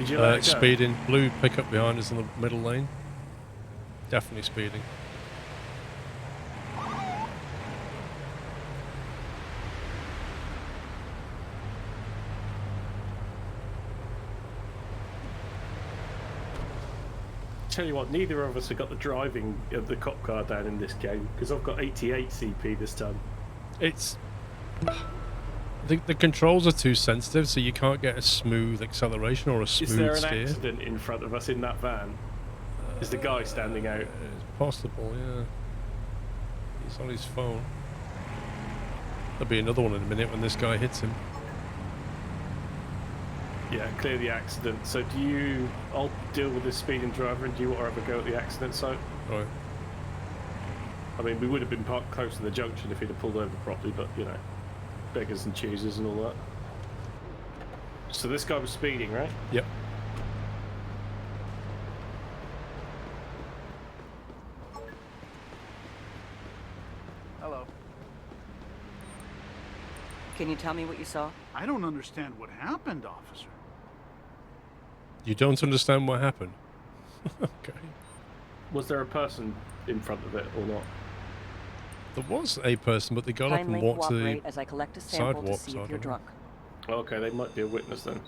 Did you let it go? Speeding. Blue pickup behind us in the middle lane. Definitely speeding. Tell you what, neither of us have got the driving of the cop car down in this game, because I've got 88 CP this time. It's... The controls are too sensitive, so you can't get a smooth acceleration or a smooth steer. Is there an accident in front of us in that van? Is the guy standing out? It's possible, yeah. He's on his phone. There'll be another one in a minute when this guy hits him. Yeah, clear the accident. So do you... I'll deal with this speeding driver, and do you want to have a go at the accident site? Right. I mean, we would have been parked close to the junction if he'd have pulled over properly, but, you know, beggars and choosers and all that. So this guy was speeding, right? Yep. Hello. Can you tell me what you saw? I don't understand what happened, officer. You don't understand what happened? Okay. Was there a person in front of it or not? There was a person, but they got up and Kindly walked to cooperate the as I collect a sample to sidewalk. see So I if you're don't know. drunk. Okay, they might be a witness then.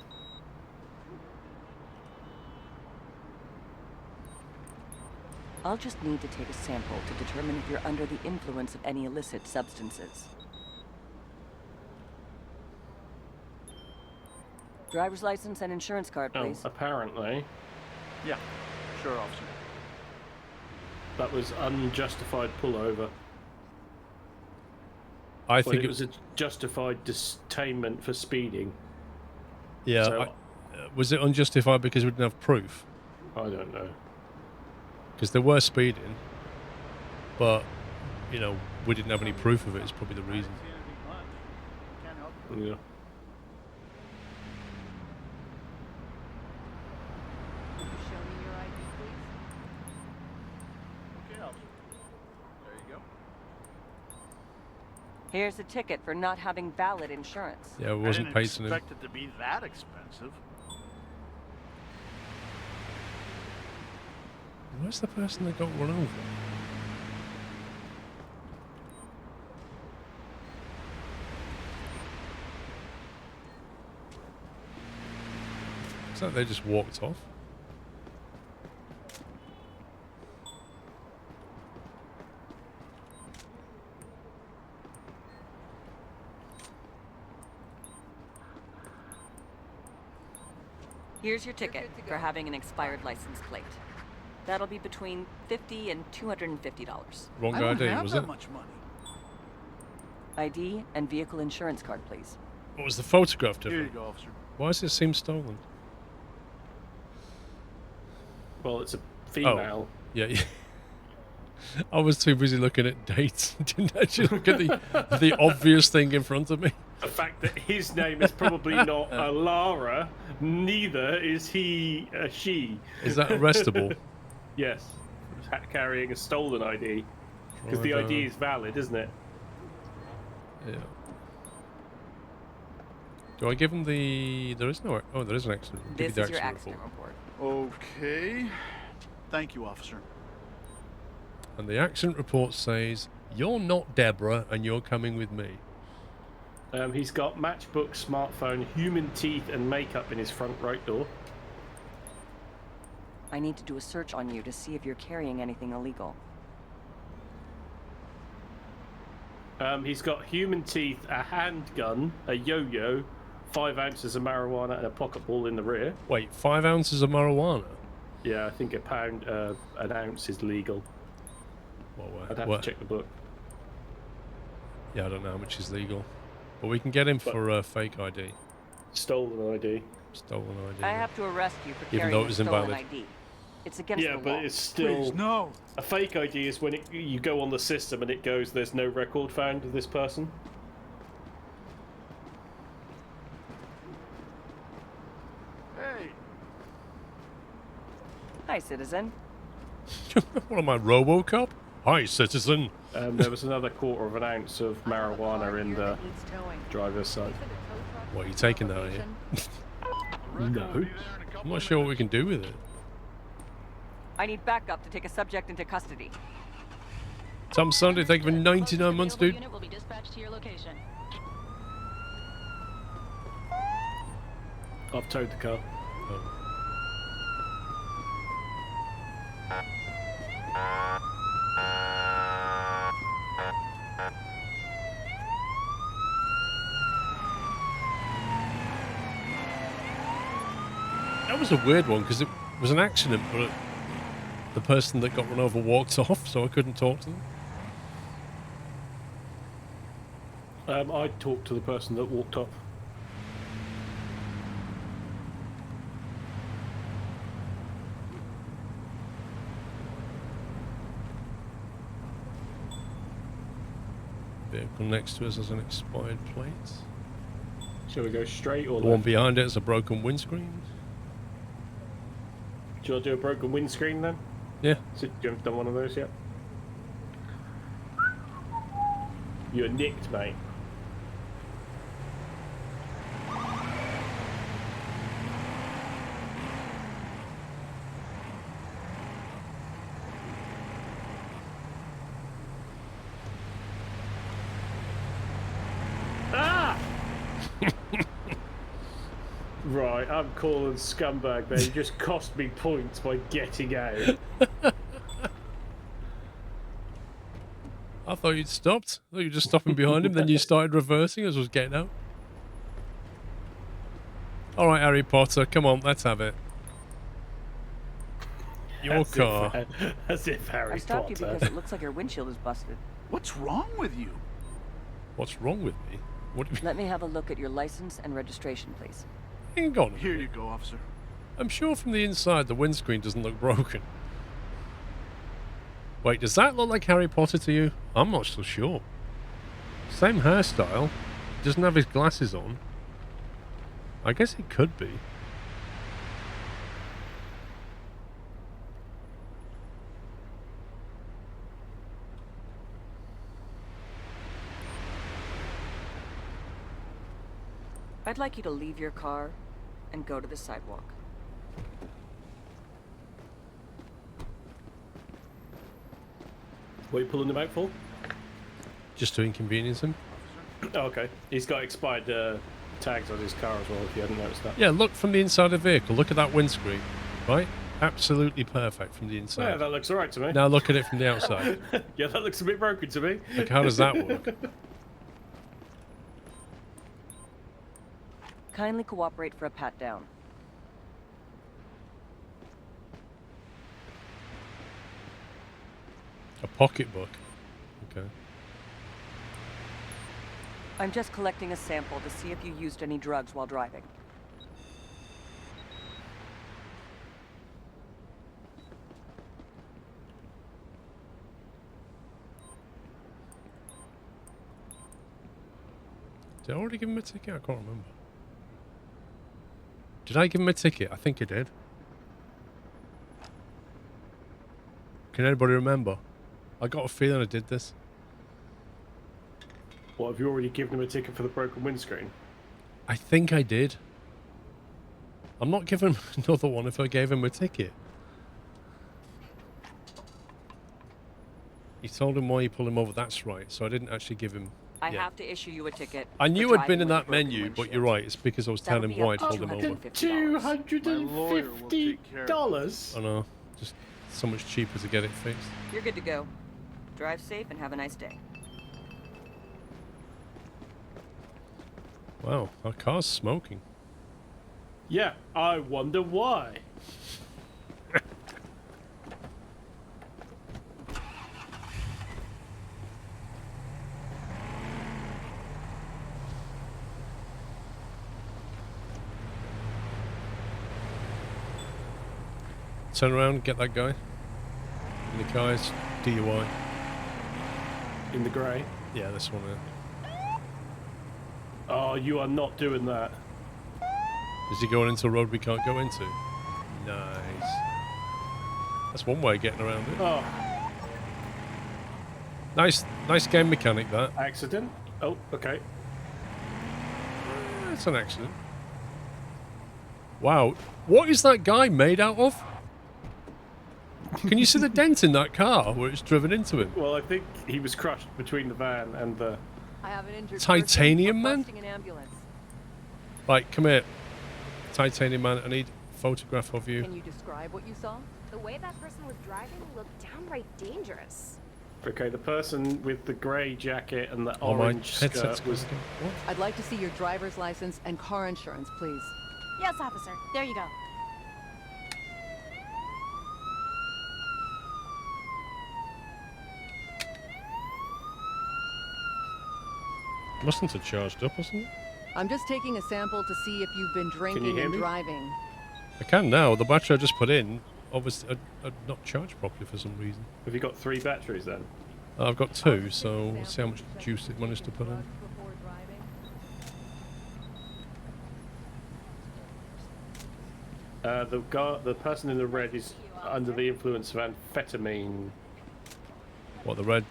I'll just need to take a sample to determine if you're under the influence of any illicit substances. Driver's license and insurance card, please. Apparently Yeah, sure, officer. that was unjustified pullover. I But think it was a justified detainment for speeding. Yeah. So- Was it unjustified because we didn't have proof? I don't know. Because they were speeding, but you know we didn't have any proof of it. Is probably the reason. Can't help. Yeah. Show me your ID, please. Okay, officer. There you go. Here's a ticket for not having valid insurance. Yeah, it wasn't I paid didn't to him. expect it to be that expensive. Where's the person that got run over? It's like they just walked off. Here's your ticket for having an expired license plate. That'll be between $50 and $250. Wrong I don't ID, have was that it? much money. ID and vehicle insurance card, please. What was the photograph Here you different? go, officer. Why does it seem stolen? Well, it's a female. Yeah, yeah. I was too busy looking at dates. Didn't actually look at the obvious thing in front of me. The fact that his name is probably not a Lara, neither is he a she. Is that arrestable? Yes. Carrying a stolen ID. Because the Driver. ID is valid, isn't it? Yeah. Do I give him the... There is no... Oh, there is an accident. Give me This the is your accident report. report. Okay. Thank you, officer. And the accident report says, "You're not Deborah and you're coming with me." He's got matchbook, smartphone, human teeth, and makeup in his front right door. I need to do a search on you to see if you're carrying anything illegal. He's got human teeth, a handgun, a yo-yo, 5 ounces of marijuana, and a pocket ball in the rear. Wait, 5 ounces of marijuana? Yeah, I think an ounce is legal. I'd have to check the book. Yeah, I don't know how much is legal. But we can get him for a fake ID. Stolen ID. Stolen ID. I have to arrest you for Even though carrying it was a stolen invalid. ID. It's against Yeah, the but law. it's still... Please, no. A fake ID is when you go on the system and it goes, there's no record found of this person. Hey. Hi, citizen. What am I, RoboCop? Hi, citizen. There was another 1/4 ounce of marijuana in the driver's side. What, are you taking that, are you? No. I'm not sure what we can do with it. I need backup to take a subject into custody. Tom Sunday, thank you for 99 months, dude. Unit will be dispatched to your location. I've towed the car. Oh. That was a weird one because it was an accident, but the person that got run over walked off, so I couldn't talk to them. I talked to the person that walked off. Vehicle next to us has an expired plate. Shall we go straight or The one left? behind it has a broken windscreen. Do you want to do a broken windscreen then? Yeah. So, you haven't done one of those yet? You're nicked, mate. Ah! Right, I'm calling scumbag there. You just cost me points by getting out. I thought you'd stopped. I thought you were just stopping behind him, then you started reversing as I was getting out. Alright, Harry Potter, come on, let's have it. Your car. As if Harry I stopped you Potter. because it looks like your windshield is busted. What's wrong with you? What's wrong with me? What do you Let me have a look at your license and registration, please. Hang on. a Here minute. you go, officer. I'm sure from the inside the windscreen doesn't look broken. Wait, does that look like Harry Potter to you? I'm not so sure. Same hairstyle. Doesn't have his glasses on. I guess it could be. I'd like you to leave your car and go to the sidewalk. What are you pulling him out for? Just to inconvenience him. Oh, okay. He's got expired tags on his car as well, if you hadn't noticed that. Yeah, look from the inside of the vehicle. Look at that windscreen. Right? Absolutely perfect from the Yeah, inside. that looks alright to me. Now look at it from the outside. Yeah, that looks a bit broken to me. Like, how does that work? Kindly cooperate for a pat down. A pocketbook. Okay. I'm just collecting a sample to see if you used any drugs while driving. Did I already give him a ticket? I can't remember. Did I give him a ticket? I think I did. Can anybody remember? I got a feeling I did this. What, have you already given him a ticket for the broken windscreen? I think I did. I'm not giving him another one if I gave him a ticket. You told him why you pulled him over, that's right. So I didn't actually give him... I yeah. have to issue you a ticket. I for knew I'd been driving in with a that broken menu, but windshield. you're right. It's because I was telling That'll him be why I up to pulled him over. $250. I know. Just so much cheaper to get it fixed. You're good to go. Drive safe and have a nice day. Wow, our car's smoking. Yeah, I wonder why. Turn around, get that guy. In the car, it's DUI. In the grey. Yeah, this one there. Oh, you are not doing that. Is he going into a road we can't go into? Nice. That's one way of getting around it. Oh, Nice game mechanic, that. accident? Oh, okay. It's an accident. Wow. What is that guy made out of? Can you see the dent in that car where it's driven into him? Well, I think he was crushed between the van and the... I have an injured Titanium person Man? requesting an ambulance. Right, come here. Titanium Man, I need a photograph of you. Can you describe what you saw? The way that person was driving looked downright dangerous. Okay, the person with the grey jacket and the Oh, my orange headset's skirt was... going. What? I'd like to see your driver's license and car insurance, please. Yes, officer. There you go. Mustn't have charged up, wasn't it? I'm just taking a sample to see if you've been drinking hear and me? driving. I can now. The battery I just put in, obviously, had not charged properly for some reason. Have you got 3 batteries then? I've got 2, so we'll see how much juice it managed to put in. Before driving. The person in the red is under the influence of amphetamine, What, the red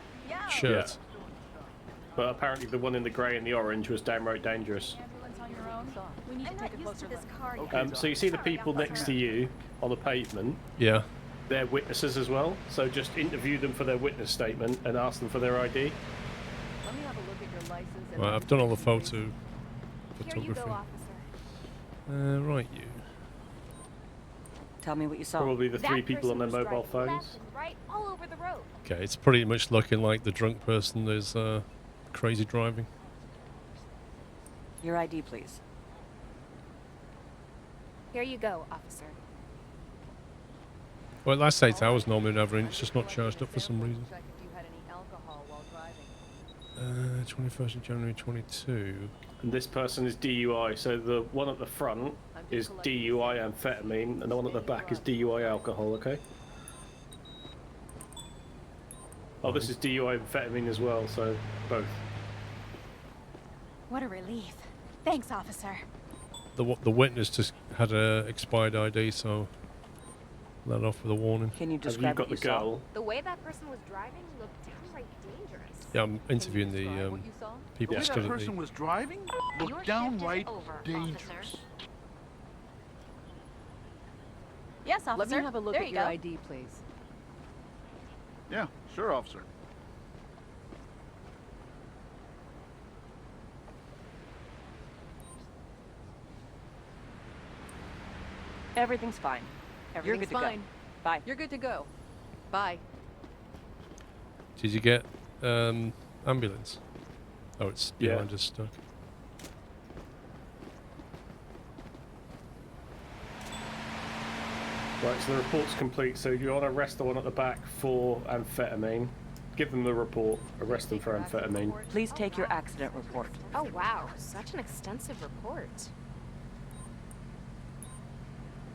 shirt? but apparently the one in the grey and the orange was downright dangerous. We need to take a closer look. Car So you see the people next to you on the pavement, Yeah. they're witnesses as well, so just interview them for their witness statement and ask them for their ID. Let me have a look at your license and Right, I've done all the Here photography. you go, officer. Right, you. Tell me what you saw. Probably the 3 That people on their person was mobile driving phones. left and right all over the road. Okay, it's pretty much looking like the drunk person is crazy driving. Your ID, please. Here you go, officer. Well, it lasts 8 hours normally, never, and it's just not charged up for some reason. check if you had any alcohol while driving. 21st of January 22. And this person is DUI, so the one at the front is DUI amphetamine, and the one at the back is DUI alcohol, okay? Oh, this is DUI amphetamine as well, so both. What a relief. Thanks, officer. The witness just had a expired ID, so let off with a warning. Can you Have you describe got what the you saw? girl? The way that person was driving looked downright dangerous. Yeah, I'm interviewing Describe the what you saw? people The way still that at person the... was driving Your looked shift is downright over, dangerous. officer. Yes, officer. Let me have a look there at you your go. ID, please. Yeah, sure, officer. Everything's fine. You're Everything's good to fine. go. Bye. You're good to go. Bye. Did you get ambulance? Oh, it's Yeah. behind us stuck. Right, so the report's complete, so you want to arrest the one at the back for amphetamine. Give them the report, arrest them for amphetamine. Please take your accident report. Oh, wow. Such an extensive report.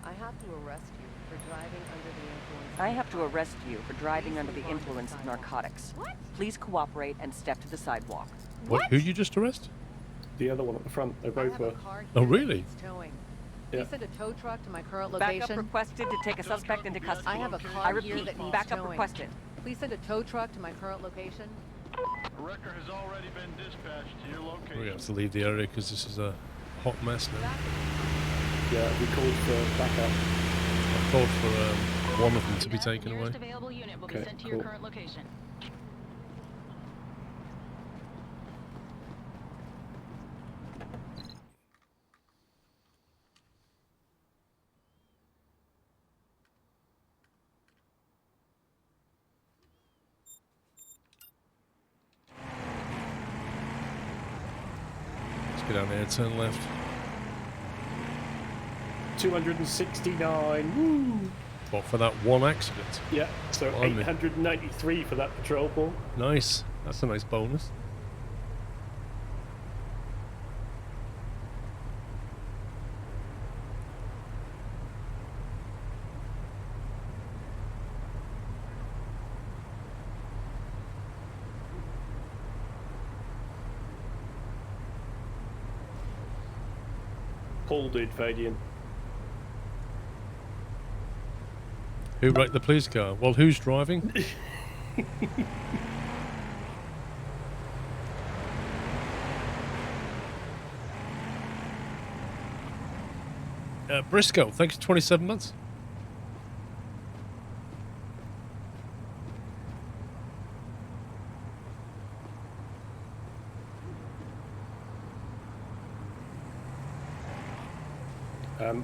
I have to arrest you for driving under the influence. I have to arrest you for driving under the influence of narcotics. What? Please cooperate and step to the sidewalk. What? Who'd you just arrest? The other one at the front, they both were. Oh, really? Towing. Yeah. Please send a tow truck to my current Backup location. requested to take a suspect into custody. I have a car I here repeat, that needs backup towing. requested. Please send a tow truck to my current location. A wrecker has already been dispatched to your We're location. going to have to leave the area because this is a hot mess now. Yeah, we called for backup. I called for one of them to be taken away. Nearest available unit will Okay, be sent to your cool. current location. Let's go down there, turn left. 269. Woo! What, for that one accident? Yeah, so Blimey. 893 for that patrol ball. Nice. That's a nice bonus. Paul did, Fadian. Who wrecked the police car? Well, who's driving? Briscoe, thanks for 27 months.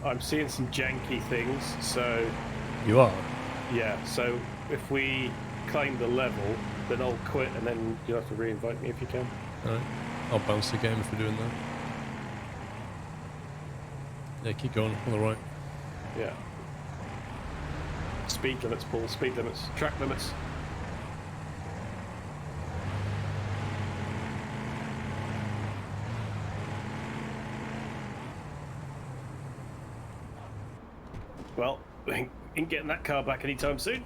I'm seeing some janky things, so You are? yeah. So if we claim the level, then I'll quit, and then you'll have to re-invite me if you can. Alright. I'll bounce the game if we're doing that. Yeah, keep going on the right. Yeah. Speed limits, Paul. Speed limits. Track limits. Well, ain't getting that car back anytime soon.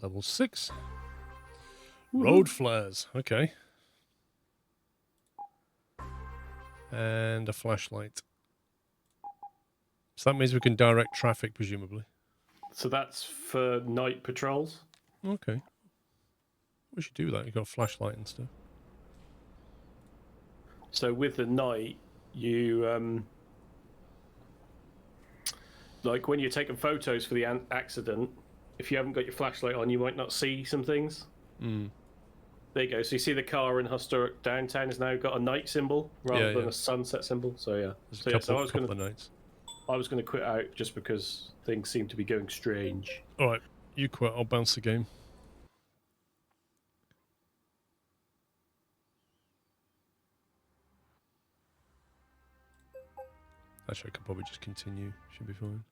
Level 6. Road flares. Okay. And a flashlight. So that means we can direct traffic, presumably. So that's for night patrols. Okay. We should do that. You've got a flashlight and stuff. So with the night, you like when you're taking photos for the accident, if you haven't got your flashlight on, you might not see some things. Mm. There you go. So you see the car in historic downtown has now got a night symbol rather than a sunset symbol. So yeah. There's So, a yeah, couple, so couple of nights. I was gonna quit out just because things seem to be going strange. Alright, you quit. I'll bounce the game. Actually, I could probably just continue. Should be fine.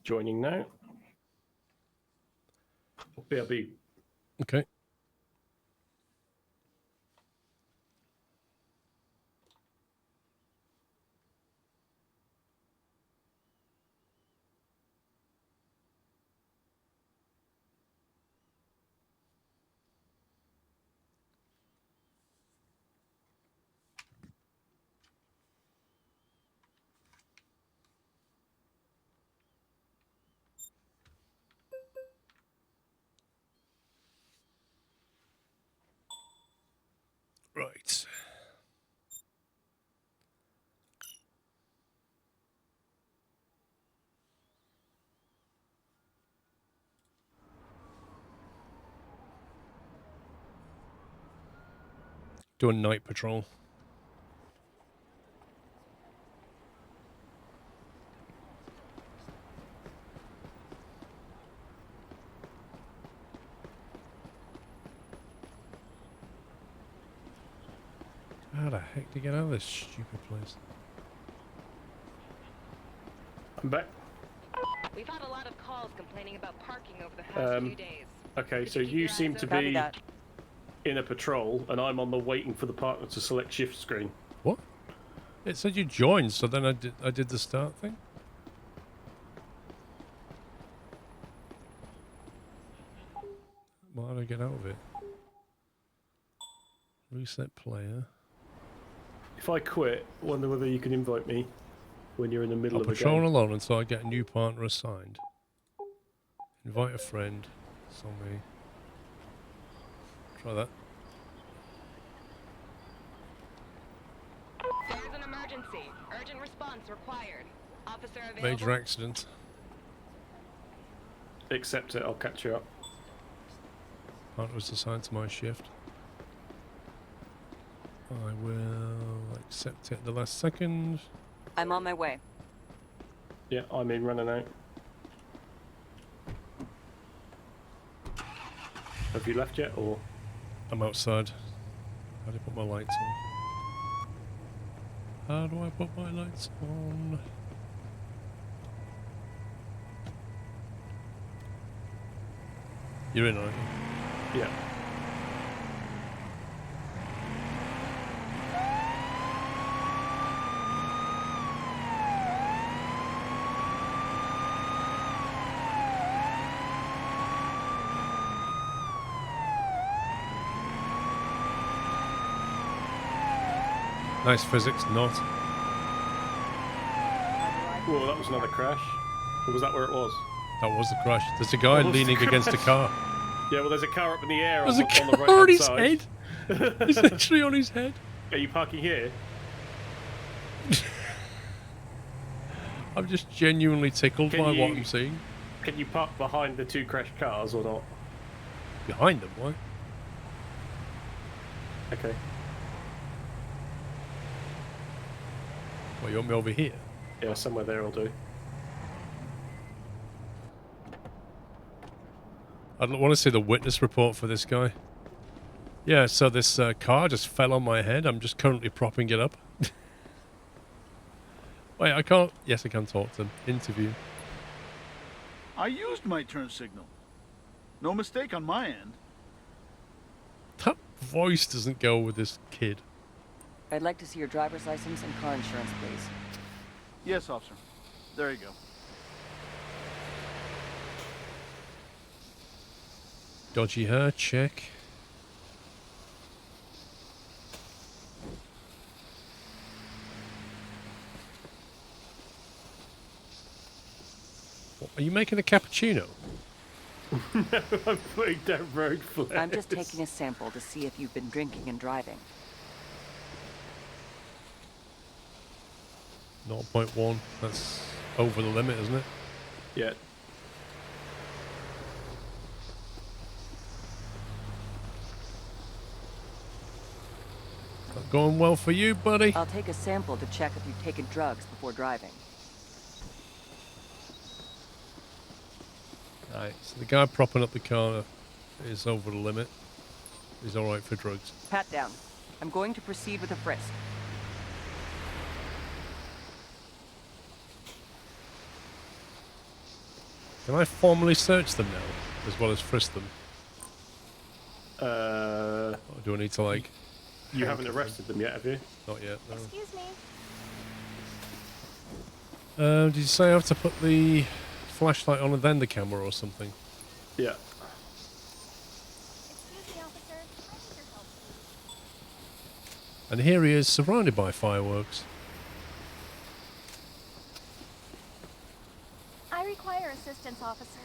Joining now. BRB. Okay. Right. Do a night patrol. How the heck to get out of this stupid place? I'm back. We've had a lot of calls complaining about parking over the past few days. Okay, Could so keep you your seem eyes to open? Copy be that. in a patrol, and I'm on the waiting for the partner to select shift screen. What? It said you joined, so then I did the start thing. Why did I get out of it? Reset player. If I quit, wonder whether you can invite me when you're in the middle I'll of a patrol game. alone until I get a new partner assigned. Invite a friend. It's on me. Try that. There's an emergency. Urgent response required. Officer available. Major accident. Accept it, I'll catch you up. Partner was assigned to my shift. I will accept it at the last second. I'm on my way. Yeah, I'm in running out. Have you left yet, or? I'm outside. How do I put my lights on? How do I put my lights on? You're in, aren't you? Yeah. Nice physics, not. Whoa, that was another crash. Or was that where it was? That was the crash. There's a guy That was the leaning against a crash. car. Yeah, well, there's a car up in the air There's on a the car right on hand his side. head. It's literally on his head. Are you parking here? I'm just genuinely tickled Can by what you- I'm seeing. Can you park behind the two crashed cars or not? Behind them, why? Okay. Well, you want me over here? Yeah, somewhere there will do. I'd want to see the witness report for this guy. Yeah, so this car just fell on my head. I'm just currently propping it up. Wait, I can't... Yes, I can talk to him. Interview. I used my turn signal. No mistake on my end. That voice doesn't go with this kid. I'd like to see your driver's license and car insurance, please. Yes, officer. There you go. Dodgy hair, check. What, are you making a cappuccino? No, I'm putting down road flares. I'm just taking a sample to see if you've been drinking and driving. 0.1. That's over the limit, isn't it? Yeah. Not going well for you, buddy. I'll take a sample to check if you've taken drugs before driving. Right, so the guy propping up the car is over the limit. He's alright for drugs. Pat down. I'm going to proceed with a frisk. Can I formally search them now, as well as frisk them? Or do I need to, like... You haven't arrested them yet, have you? Not yet, no. Excuse me. Did you say I have to put the flashlight on and then the camera or something? Yeah. Excuse me, officer. I need your help, please. And here he is, surrounded by fireworks. I require assistance, officer.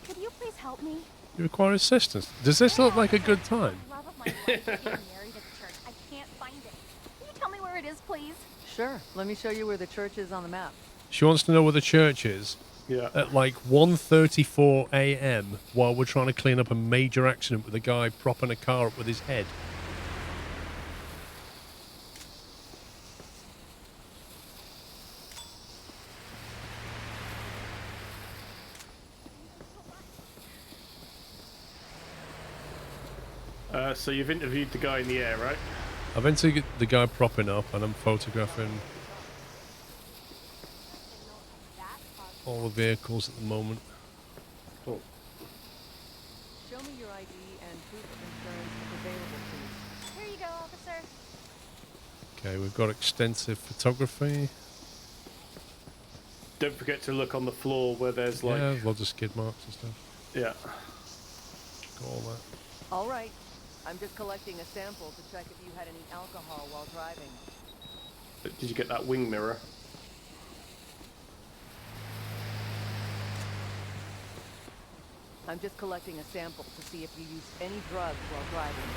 Could you please help me? You require assistance. Does this look like a good time? Love of my life is getting married at the church. I can't find it. Can you tell me where it is, please? Sure. Let me show you where the church is on the map. She wants to know where the church is Yeah. at like 1:34 a.m. while we're trying to clean up a major accident with a guy propping a car up with his head. So you've interviewed the guy in the air, right? I've entered the guy propping up and I'm photographing all the vehicles at the moment. Cool. Show me your ID and proof of insurance if available, please. Here you go, officer. Okay, we've got extensive photography. Don't forget to look on the floor where there's like... Yeah, lots of skid marks and stuff. Yeah. Got all that. All right. I'm just collecting a sample to check if you had any alcohol while driving. But did you get that wing mirror? I'm just collecting a sample to see if you used any drugs while driving.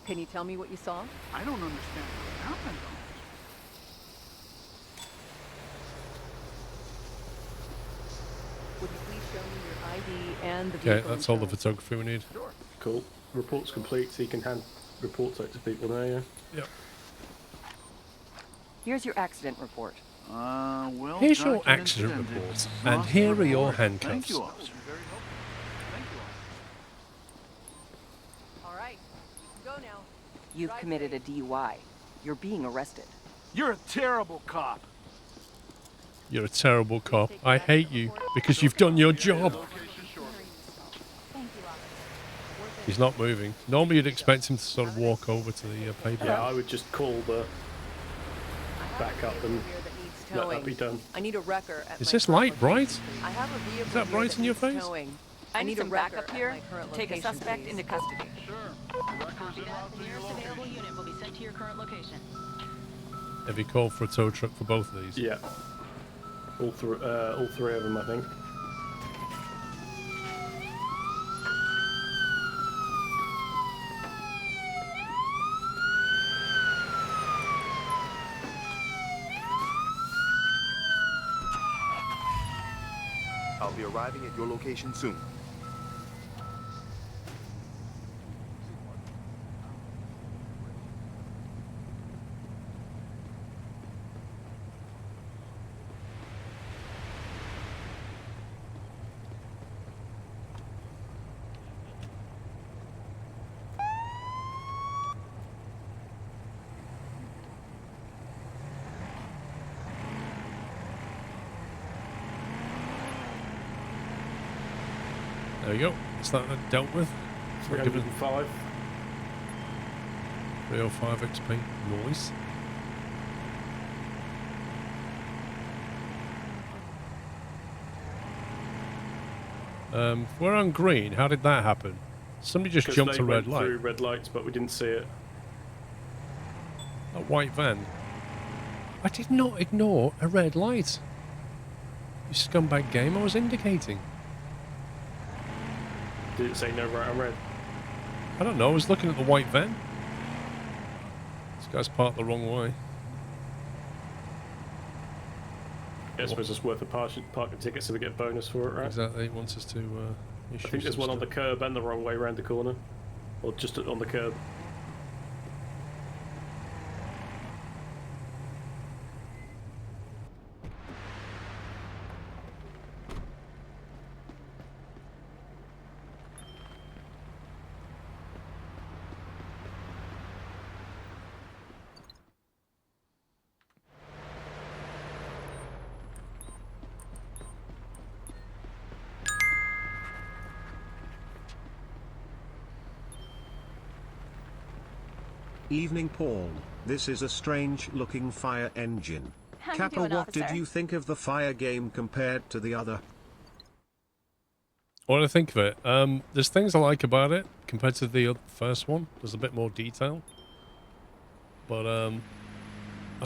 Can you tell me what you saw? I don't understand what happened, officer. Would you please show me your ID and the Okay, vehicle that's all the insurance? photography we need. Sure. Cool. Report's complete, so you can hand reports out to people now, yeah? Yep. Here's your accident report. Well, Here's your documented accident and report, and exhaustive here are your report. Thank handcuffs. you, officer. Very helpful. Thank you, officer. All right, you can go now. You've Drive committed a safe. DUI. You're being arrested. You're a terrible cop. You're a terrible cop. I hate you because you've done your job. Thank you, officer. He's not moving. Normally you'd expect him to sort of walk over to the pavement. Yeah, I would just call the back up and let that be done. I need a wrecker at Is my this current light bright? location, please. I have a vehicle Is that here bright in your needs face? towing. I need some a wrecker backup at here. my current Take a location, suspect please. into custody. Copy that. The nearest available unit will be sent to your current location. Have you called for a tow truck for both of these? Yeah. All three of them, I think. I'll be arriving at your location soon. There we go. Is that dealt with? We're given 305. 305 XP. Noise. We're on green. How did that happen? Somebody just 'Cause jumped they a red went light. through red lights, but we didn't see it. A white van. I did not ignore a red light. You scumbag game, I was indicating. Did it say no right on red? I don't know, I was looking at the white van. This guy's parked the wrong way. I suppose it's worth a parking ticket so we get a bonus for it, right? Exactly, it wants us to issue I think there's some one on the stuff. curb and the wrong way around the corner. Or just on the curb. Evening Paul, this is a strange looking fire engine. How you Kappa, doing, what did officer? you think of the fire game compared to the other? What do I think of it? There's things I like about it compared to the first one. There's a bit more detail. But, I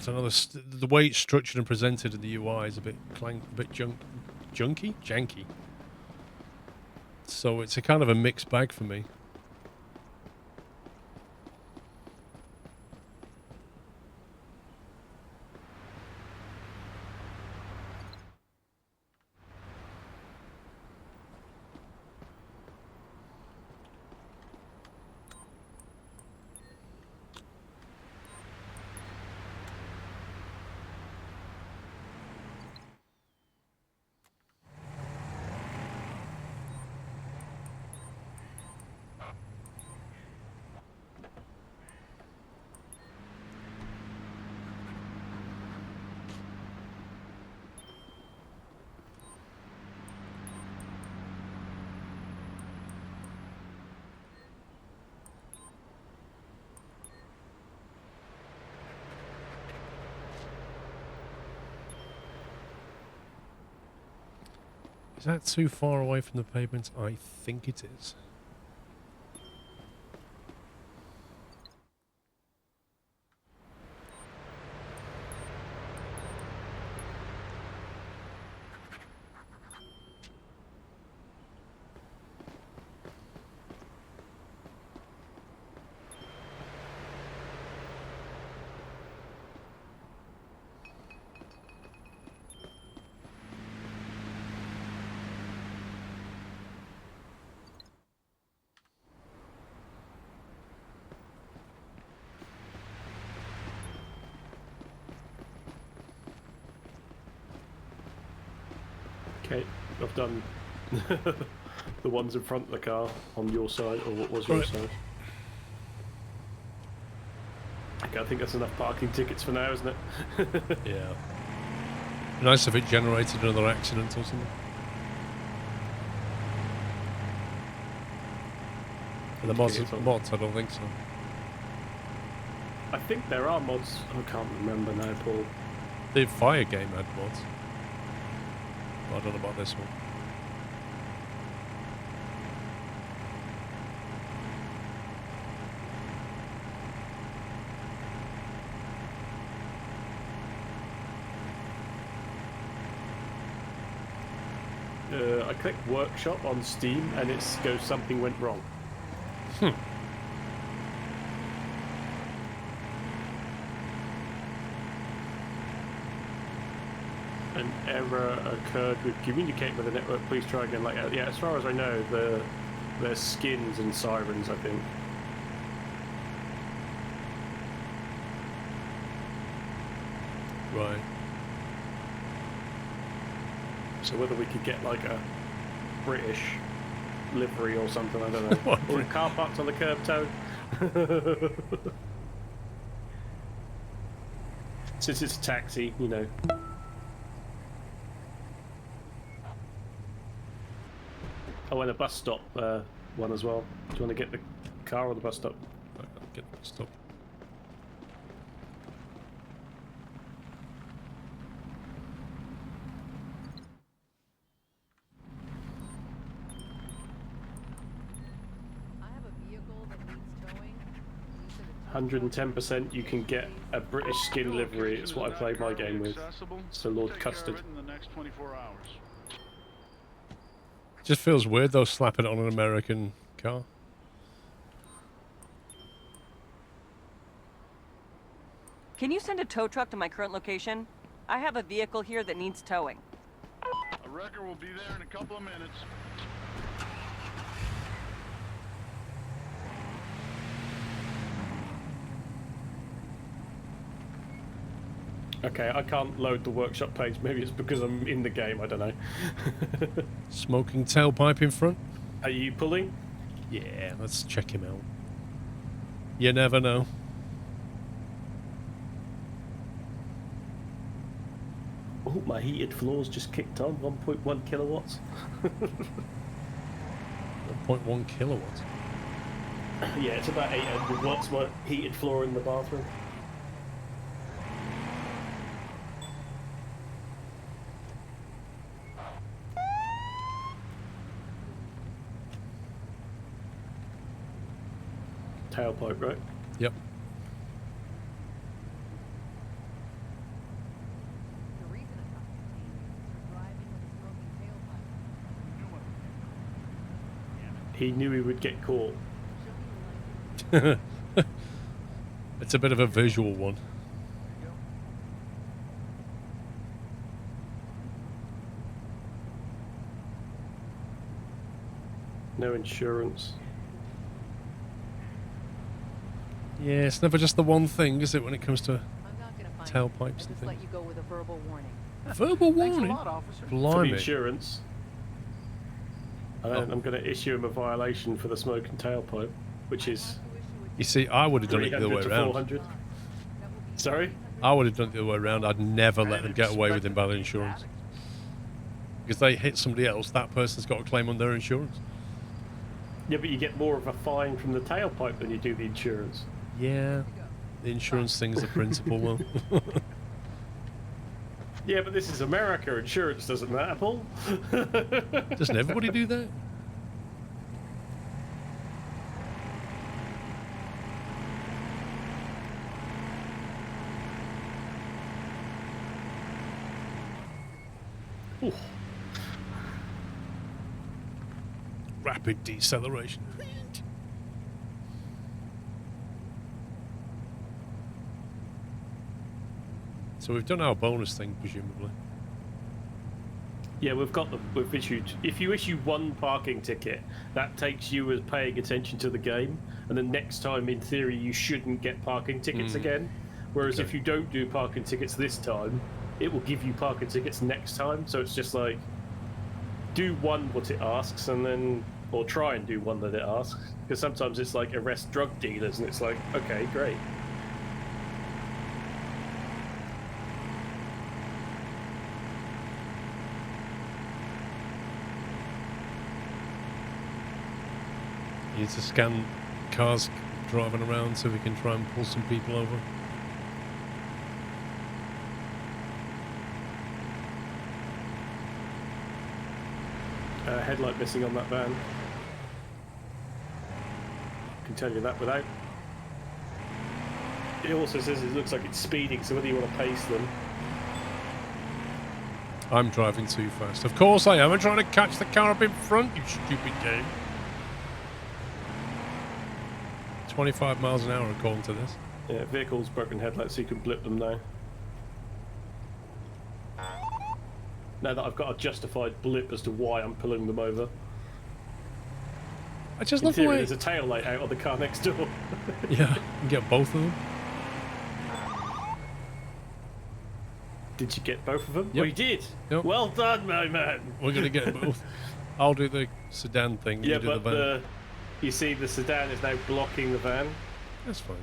don't know, the way it's structured and presented in the UI is a bit janky. So it's a kind of a mixed bag for me. Is that too far away from the pavement? I think it is. Okay, I've done the ones in front of the car on your side, or what was your side. Okay, I think that's enough parking tickets for now, isn't it? Yeah. Nice if it generated another accident or something. And the mods, I don't think so. I think there are mods. I can't remember now, Paul. The Fire game had mods. I don't know about this one. I clicked workshop on Steam and it goes something went wrong. An error occurred with communicate with the network. Please try again. Like, yeah, as far as I know, they're skins and sirens, I think. Right. So whether we could get like a British livery or something, I don't know. Or car parks on the curb tone. Since it's a taxi, you know. Oh, and a bus stop one as well. Do you want to get the car or the bus stop? I'll get the bus stop. I have a vehicle that needs towing. 110% you can get a British skin livery. It's what I played my game with. So Lord Custard. Just feels weird though, slapping it on an American car. Can you send a tow truck to my current location? I have a vehicle here that needs towing. A wrecker will be there in a couple of minutes. Okay, I can't load the workshop page. Maybe it's because I'm in the game. I don't know. Smoking tailpipe in front. Are you pulling? Yeah, let's check him out. You never know. Oh, my heated floors just kicked on. 1.1 kilowatts. 1.1 kilowatts. Yeah, it's about 800 watts. My heated floor in the bathroom. Tailpipe, right? Yep. The reason I got detained is for driving with a smoking tailpipe. He knew he would get caught. It's a bit of a visual one. No insurance. Yeah, it's never just the one thing, is it, when it comes to I'm not gonna find tailpipes you. I and just things? let you go with a verbal warning. Verbal Thanks a warning? lot, officer. For the Blimey. insurance. And then I'm going to issue him a violation for the smoking tailpipe, which is You see, I would have done it the other 300 way to around. 400. Sorry? I would have done it the other way around. I'd never let them get away with invalid insurance. Because they hit somebody else, that person's got a claim on their insurance. Yeah, but you get more of a fine from the tailpipe than you do the insurance. Yeah. The insurance thing's the principle, though. Yeah, but this is America. Insurance doesn't matter, Paul. Doesn't everybody do that? Ooh. Rapid deceleration. So we've done our bonus thing, presumably. Yeah, we've issued. If you issue one parking ticket, that takes you as paying attention to the game, and then next time, in theory, you shouldn't get parking tickets again. Whereas if you don't do parking tickets this time, it will give you parking tickets next time. So it's just like do one what it asks, and then or try and do one that it asks, because sometimes it's like arrest drug dealers, and it's like, okay, great. You need to scan cars driving around so we can try and pull some people over. Headlight missing on that van. I can tell you that without. It also says it looks like it's speeding, so whether you want to pace them. I'm driving too fast. Of course I am. I'm trying to catch the car up in front, you stupid game. 25 miles an hour according to this. Yeah, vehicle's broken headlights, so you can blip them now. Now that I've got a justified blip as to why I'm pulling them over. I just In love the theory, way... there's a tail light out on the car next door. Yeah, you can get both of them. Did you get both of them? Yep. We did. Yep. Well done, my man. We're going to get both. I'll do the sedan thing. Yeah, you do but the van. you see the sedan is now blocking the van. That's fine.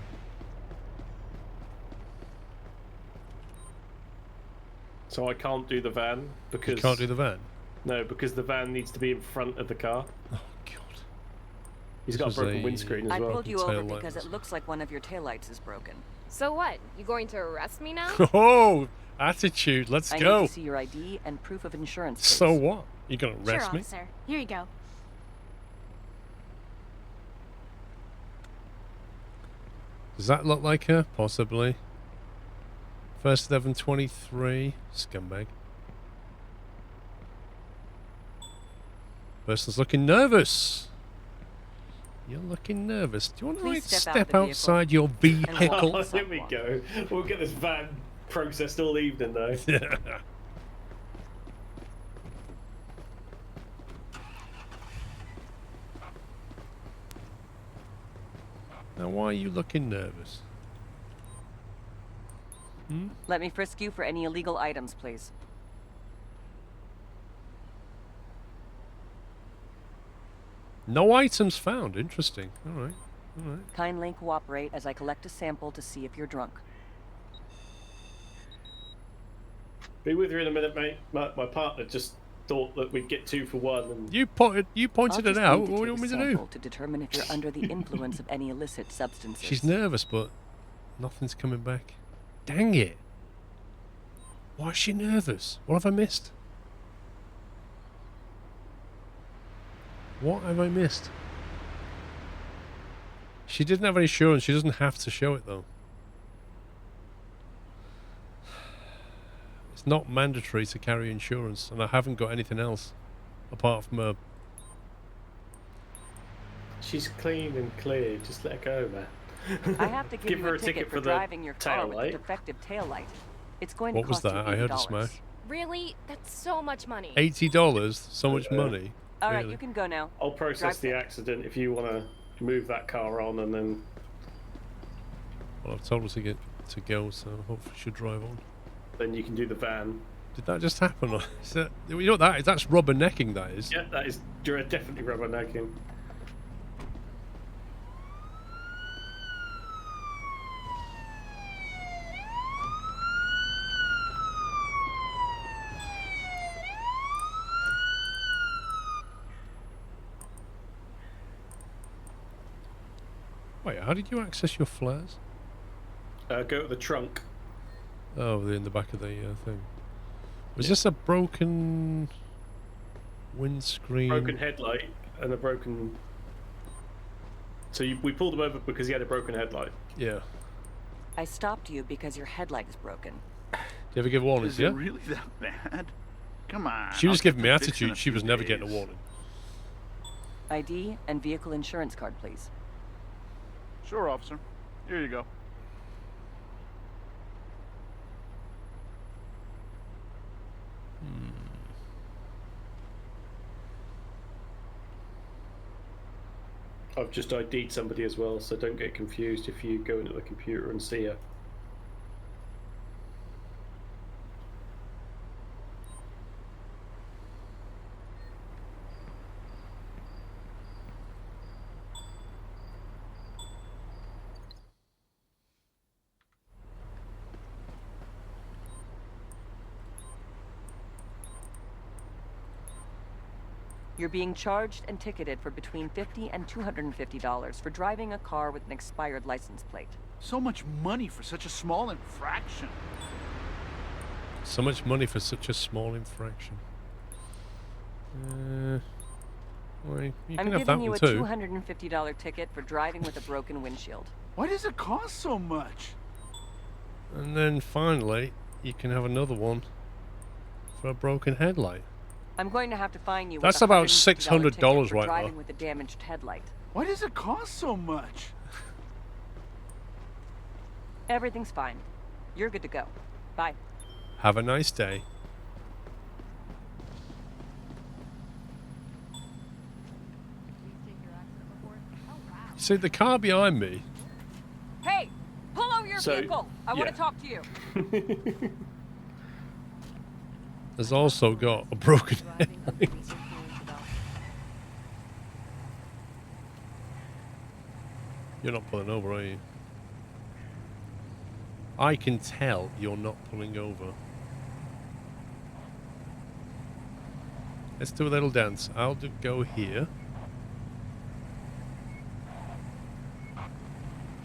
So I can't do the van because... You can't do the van? No, because the van needs to be in front of the car. Oh, God. He's This got a was broken a- windscreen as I well. pulled you Tail over light because was- it looks like one of your taillights is broken. So what? You going to arrest me now? Oh, attitude. Let's I go. need to see your ID and proof of insurance. So please. what? You going to Sure, arrest me? officer. Here you go. Does that look like her? Possibly. First 11:23. Scumbag. Person's looking nervous. You're looking nervous. Do you want to Please like, step out of step the vehicle. outside your vehicle? Oh, here we go. We'll get this van processed all evening, though. Now, why are you looking nervous? Hmm? Let me frisk you for any illegal items, please. No items found. Interesting. All right. All right. Kindly cooperate as I collect a sample to see if you're drunk. Be with you in a minute, mate. My partner just thought that we'd get 2 for 1. And You pointed I'll it just out. need to What do you take want a me to do? sample to determine if you're under the influence of any illicit substances. She's nervous, but nothing's coming back. Dang it. Why is she nervous? What have I missed? What have I missed? She didn't have any insurance. She doesn't have to show it, though. It's not mandatory to carry insurance, and I haven't got anything else apart from a... she's clean and clear. Just let her go, man. I have to give, Give you her a ticket for the driving your car tail with light. a defective tail light. It's going What to was cost that? you $80. I heard a smash. Really? That's so much money. $80? So much money? All right, Really? you can go now. I'll process Drive the safe. accident if you want to move that car on, and then Well, I've told her to go, so hopefully she'll drive on. you can do the van. Did that just happen? Is that, you know what that is? That's rubbernecking, that is. Yeah, that is definitely rubbernecking. Wait, how did you access your flares? Go to the trunk. Oh, they're in the back of the thing. Was this a broken windscreen? Broken headlight and a broken. So we pulled him over because he had a broken headlight. Yeah. I stopped you because your headlight is broken. Do you ever give warnings, Is yeah? it really that bad? Come on. She was I'll giving me get the fix in attitude. a She was few never getting a days. warning. ID and vehicle insurance card, please. Sure, officer. Here you go. I've just ID'd somebody as well, so don't get confused if you go into the computer and see her. You're being charged and ticketed for between $50 and $250 for driving a car with an expired license plate. So much money for such a small infraction. So much money for such a small infraction. Well, you I'm can have that giving you one a too. $250 ticket for driving with a broken windshield. Why does it cost so much? And then finally, you can have another one for a broken headlight. I'm going to have to fine you. That's with a about $150 $600 ticket for right driving there. with a damaged headlight. Why does it cost so much? Everything's fine. You're good to go. Bye. Have a nice day. See, the car behind me. Hey, pull over your So, vehicle. I want yeah. to talk to you. Has also got a broken headlight. You're not pulling over, are you? I can tell you're not pulling over. Let's do a little dance. I'll go here.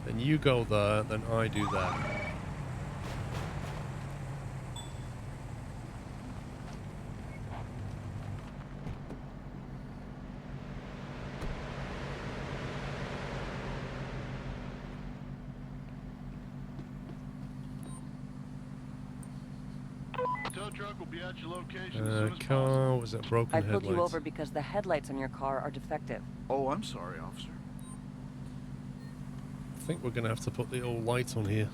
Then you go there, then I do that. Tow truck will be at your location as soon as possible. Car was that broken I pulled headlights? you over because the headlights on your car are defective. Oh, I'm sorry, officer. I think we're gonna have to put the old light on here.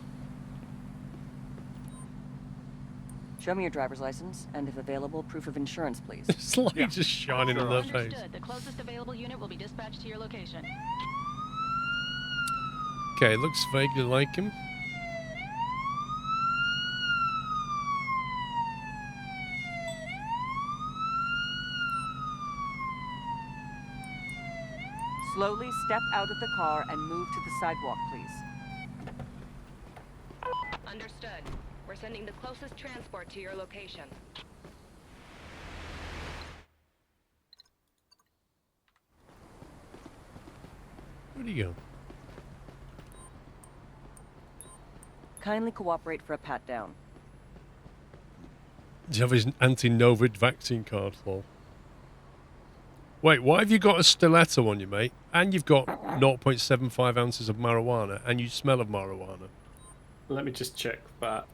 Show me your driver's license, and if available, proof of insurance, please. This light just shining in their face. Understood. The closest available unit will be dispatched to your location. Okay, looks vaguely like him. Slowly step out of the car and move to the sidewalk, please. Understood. We're sending the closest transport to your location. Where'd he go? Kindly cooperate for a pat down. Do you have his anti-Novid vaccine card for? Wait, why have you got a stiletto on you, mate? And you've got 0.75 ounces of marijuana, and you smell of marijuana. Let me just check that.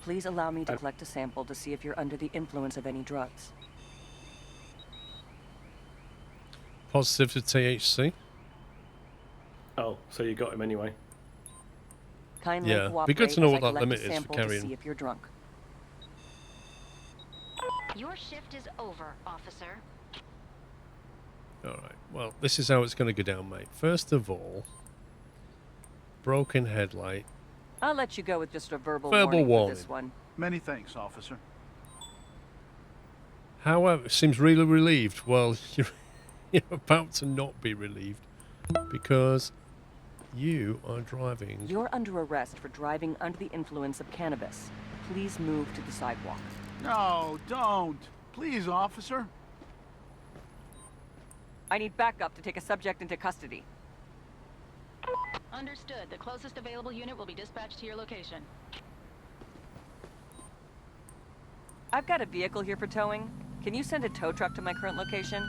Please allow me to collect a sample to see if you're under the influence of any drugs. Positive to THC? Oh, so you got him anyway. Kindly Yeah, cooperate be good to know as what I that collect limit a is for sample carrying. to see if you're drunk. Your shift is over, officer. Alright, well, this is how it's going to go down, mate. First of all, broken headlight. I'll let you go with just a verbal Verbal warning for this one. Many thanks, officer. However, seems really relieved. Well, you're about to not be relieved because you are driving. You're under arrest for driving under the influence of cannabis. Please move to the sidewalk. No, don't. Please, officer. I need backup to take a subject into custody. Understood. The closest available unit will be dispatched to your location. I've got a vehicle here for towing. Can you send a tow truck to my current location?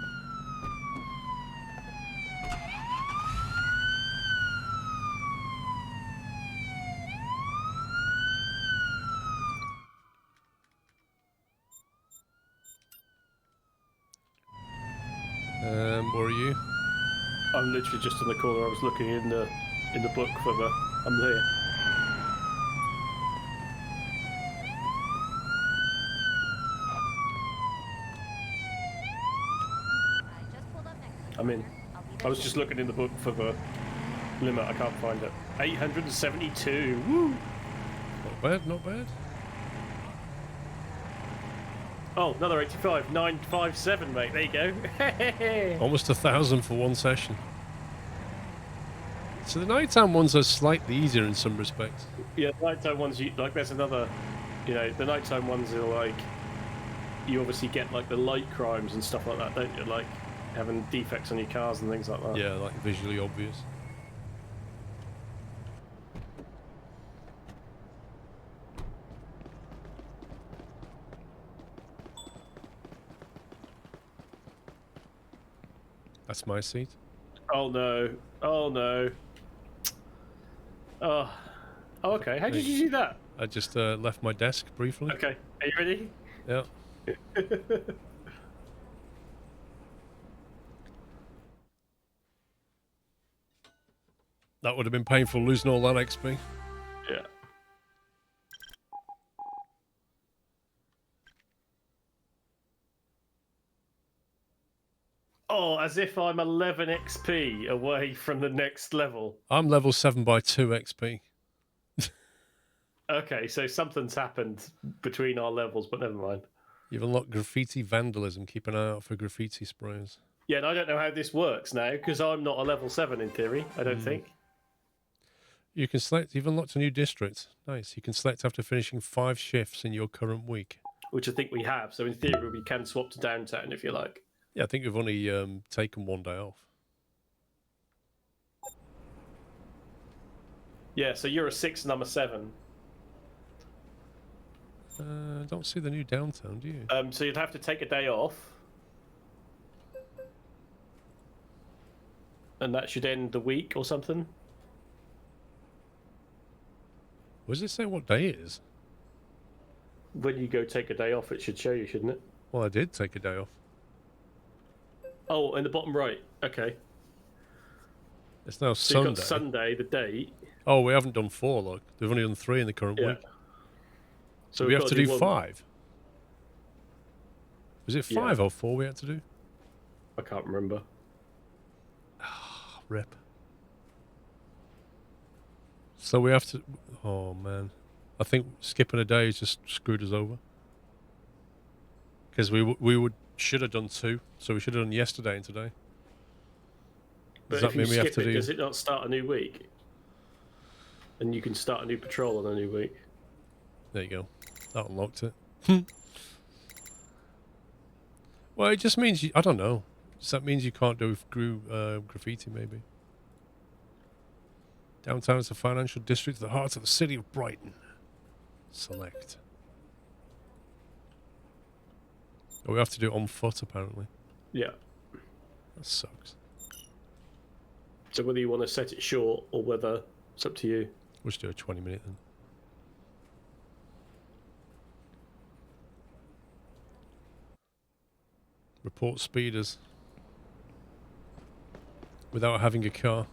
Where are you? I'm literally just in the corner. I was looking in the book for the. I'm here. I just pulled up next to I'm in. I'll be I there was just looking in the book for the limit. I can't find it. 872. Woo! Not bad, not bad. Oh, another 85. 957, mate. There you go. Almost 1,000 for one session. So the nighttime ones are slightly easier in some respects. Yeah, the nighttime ones, like, there's another, the nighttime ones are like, you obviously get like the light crimes and stuff like that, don't you? Like, having defects on your cars and things like that. Yeah, like visually obvious. That's my seat. Oh no! Oh no! Oh, okay. How did you do that? I just left my desk briefly. Okay, are you ready? Yeah. That would have been painful losing all that XP. Yeah. Oh, as if I'm 11 XP away from the next level. I'm level 7 by 2 XP. Okay, so something's happened between our levels, but never mind. You've unlocked graffiti vandalism. Keep an eye out for graffiti sprayers. Yeah, and I don't know how this works now, because I'm not a level 7 in theory, I don't think. You can select, you've unlocked a new district. Nice. You can select after finishing 5 shifts in your current week. Which I think we have, so in theory we can swap to downtown if you like. Yeah, I think we've only taken 1 day off. Yeah, so you're a 6 and I'm a 7. I don't see the new downtown, do you? So you'd have to take a day off. And that should end the week or something. Does it say what day it is? When you go take a day off, it should show you, shouldn't it? Well, I did take a day off. Oh, in the bottom right. Okay. It's now So Sunday. you've got Sunday, the date. Oh, we haven't done 4, look. We've only done 3 in the current week. So we we've have got to do one. 5? Was it 5 or 4 we had to do? I can't remember. Rip. So we have to... Oh, man. I think skipping a day has just screwed us over. Because we should have done 2. So we should have done yesterday and today. But Does that if you mean we have skip to it, do... does it not start a new week? And you can start a new patrol on a new week. There you go. That unlocked it. Well, it just means you... I don't know. Does that mean you can't do graffiti, maybe? Downtown is a financial district at the heart of the city of Brighton. Select. Oh, we have to do it on foot, apparently. Yeah. That sucks. So whether you want to set it short or whether it's up to you. We'll just do a 20-minute then. Report speeders. Without having a car.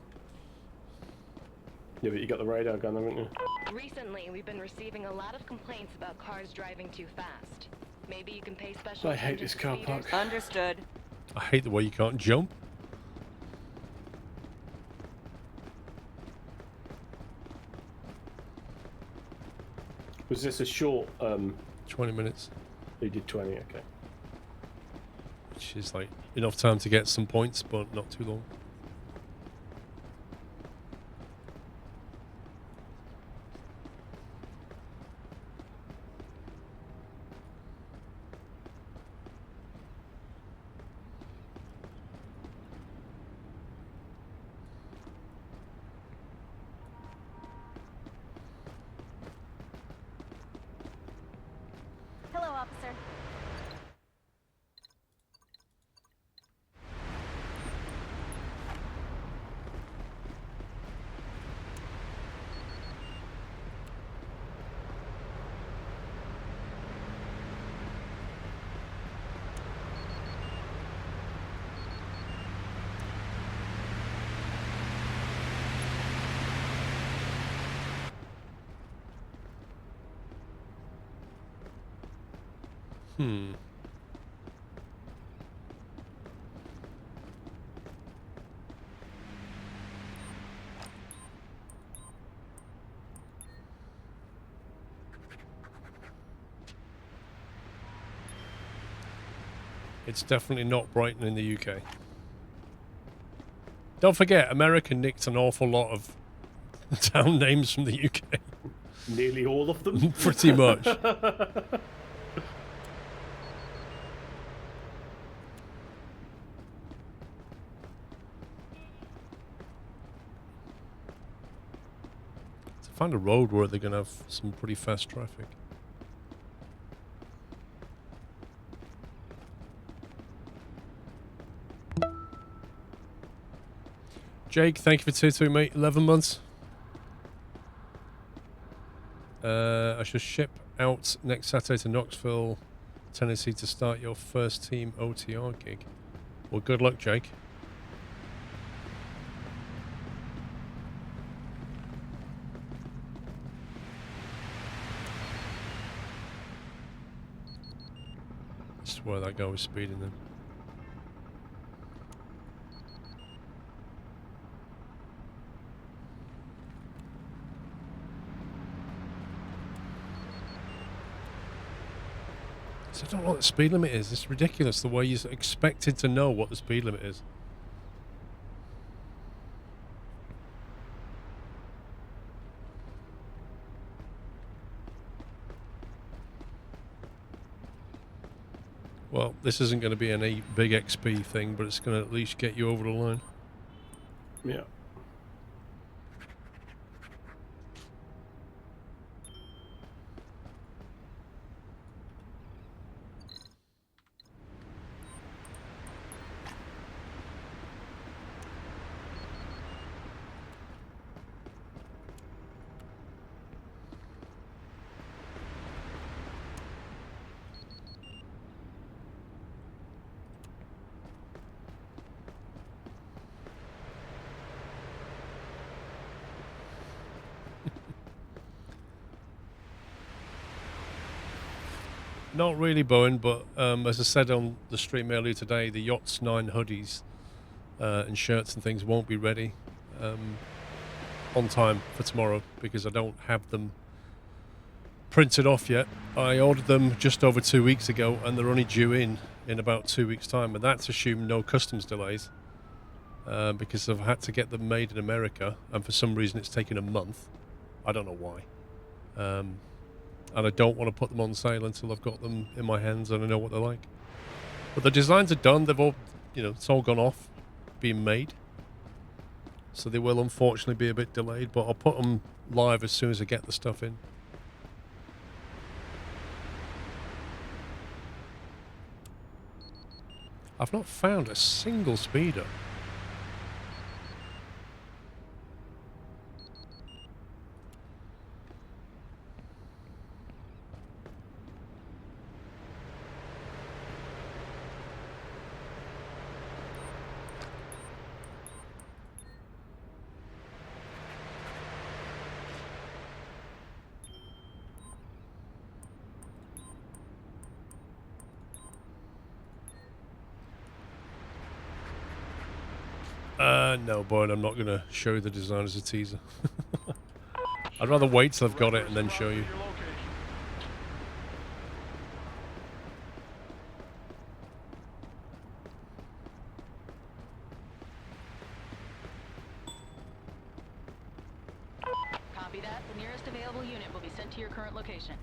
Yeah, but you got the radar gun, haven't you? Recently, we've been receiving a lot of complaints about cars driving too fast. Maybe you can pay special I hate attention this to car speeders. park. Understood. I hate the way you can't jump. Was this a short 20 minutes. you did 20, okay. Which is like enough time to get some points, but not too long. Hello, officer. It's definitely not Brighton in the UK. Don't forget, America nicked an awful lot of town names from the UK. Nearly all of them? Pretty much. Find a road where they're going to have some pretty fast traffic. Jake, thank you for tier 2, mate. 11 months. I shall ship out next Saturday to Knoxville, Tennessee to start your first team OTR gig. Well, good luck, Jake. This is where that guy was speeding then. So I don't know what the speed limit is. It's ridiculous the way you're expected to know what the speed limit is. Well, this isn't going to be any big XP thing, but it's going to at least get you over the line. Yeah. Not really, Bowen, but as I said on the stream earlier today, the Yachts 9 hoodies and shirts and things won't be ready on time for tomorrow because I don't have them printed off yet. I ordered them just over 2 weeks ago and they're only due in about 2 weeks' time, and that's assumed no customs delays because I've had to get them made in America, and for some reason it's taken a month. I don't know why. And I don't want to put them on sale until I've got them in my hands and I know what they're like. But the designs are done. They've all, it's all gone off being made. So they will unfortunately be a bit delayed, but I'll put them live as soon as I get the stuff in. I've not found a single speeder. No, Boyd, I'm not going to show you the design as a teaser. I'd rather wait till I've got it and then show you. Copy that. The nearest available unit will be sent to your current location.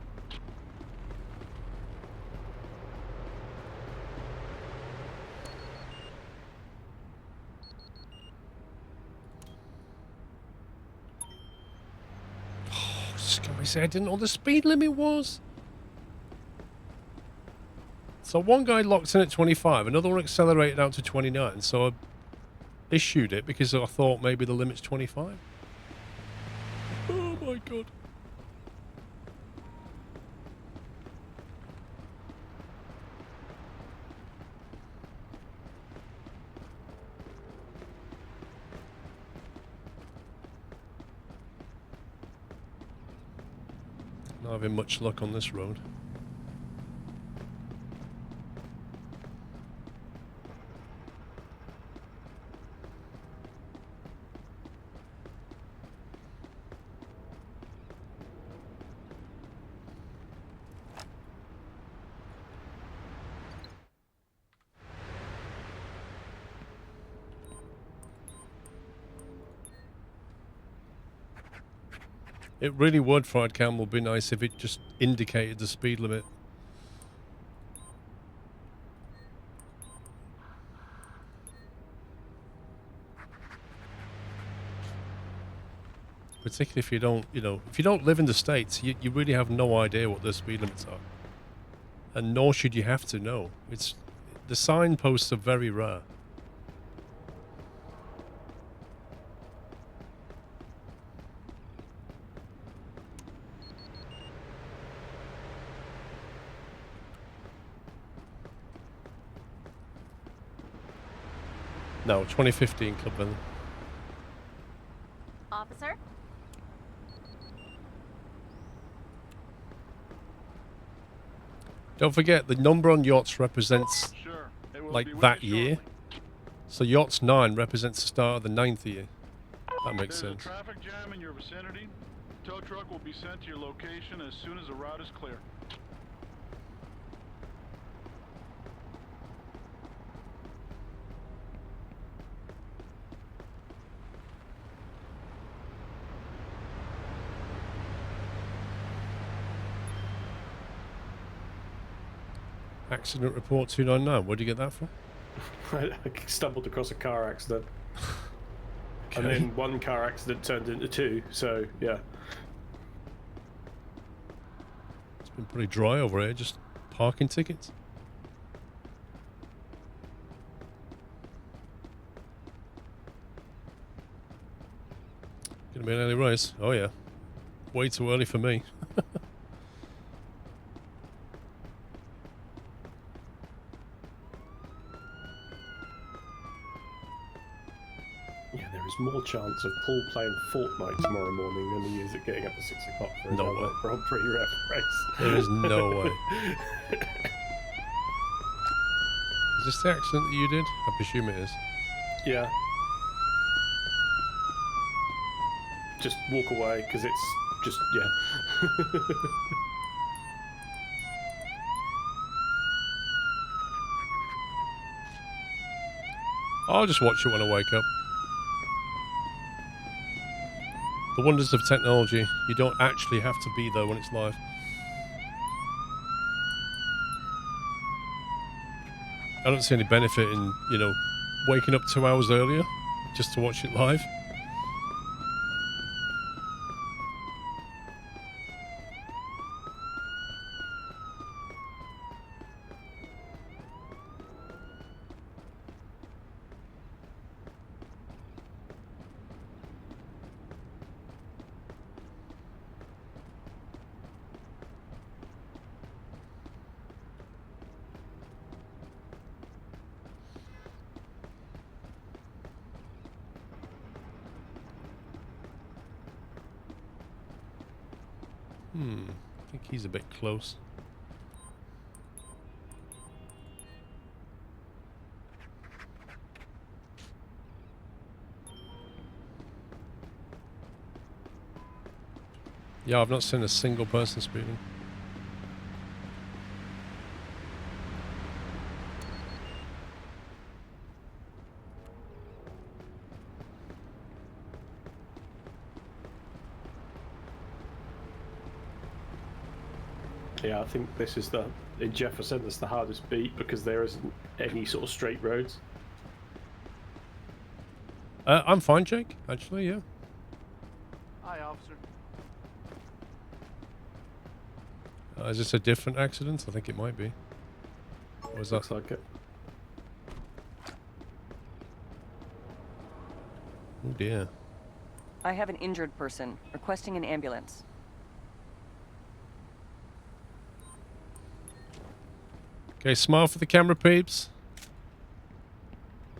I say I didn't know what the speed limit was. So one guy locked in at 25, another one accelerated out to 29, so I issued it because I thought maybe the limit's 25. Oh my god. Not having much luck on this road. It really would, Fried Camel, be nice if it just indicated the speed limit. particularly if you don't, if you don't live in the States, you really have no idea what the speed limits are. And nor should you have to know. The signposts are very rare. No, 2015 Club Villain. Officer? Don't forget, the number on yachts represents Sure. It will like be with that you year. shortly. So yachts 9 represents the start of the 9th year. That makes There's sense. a traffic jam in your vicinity. Tow truck will be sent to your location as soon as the route is clear. Accident report 299. Where'd you get that from? I stumbled across a car accident. And Okay. then one car accident turned into two, so yeah. It's been pretty dry over here. Just parking tickets. Gonna be an early race. Oh yeah. Way too early for me. Yeah, there is more chance of Paul playing Fortnite tomorrow morning than he is at getting up at 6 o'clock for No another way. Grand Prix ref race. There is no way. Is this the accident that you did? I presume it is. Yeah. Just walk away, because it's just, yeah. I'll just watch it when I wake up. The wonders of technology. You don't actually have to be there when it's live. I don't see any benefit in, waking up 2 hours earlier just to watch it live. I think he's a bit close. Yeah, I've not seen a single person speeding. Yeah, I think this is in Jefferson, that's the hardest beat, because there isn't any sort of straight roads. I'm fine, Jake. Actually, yeah. Hi, officer. Is this a different accident? I think it might be. What was that? Looks like it. Oh dear. I have an injured person requesting an ambulance. Okay, smile for the camera, peeps.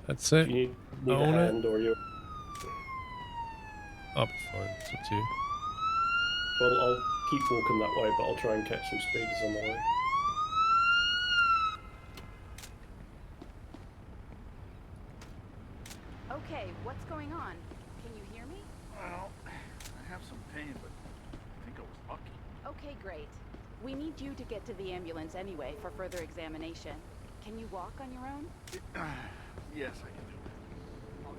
That's it. If you need a Own it. hand or you... I'll be fine. It's up to you. Well, I'll keep walking that way, but I'll try and catch some speeders on the way. Okay, what's going on? Can you hear me? Well, I have some pain, but I think I was lucky. Okay, great. We need you to get to the ambulance anyway for further examination. Can you walk on your own? Yes, I can do it. I'll go.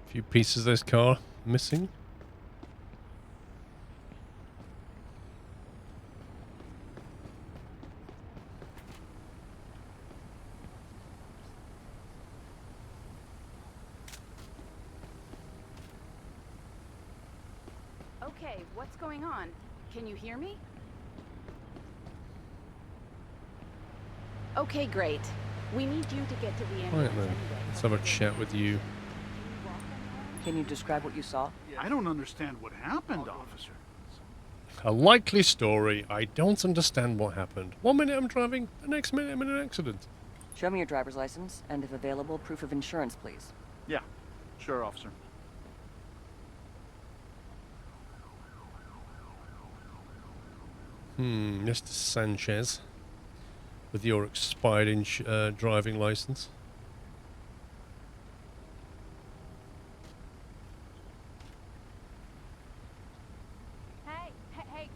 A few pieces of this car missing. Okay, what's going on? Can you hear me? Okay, great. We need you to get to the ambulance Right then, anyway. let's have a chat with you. Can you describe what you saw? I don't understand what happened, officer. A likely story. I don't understand what happened. 1 minute I'm driving, the next minute I'm in an accident. Show me your driver's license, and if available, proof of insurance, please. Yeah, sure, officer. Mr. Sanchez, with your expired driving license. Hey,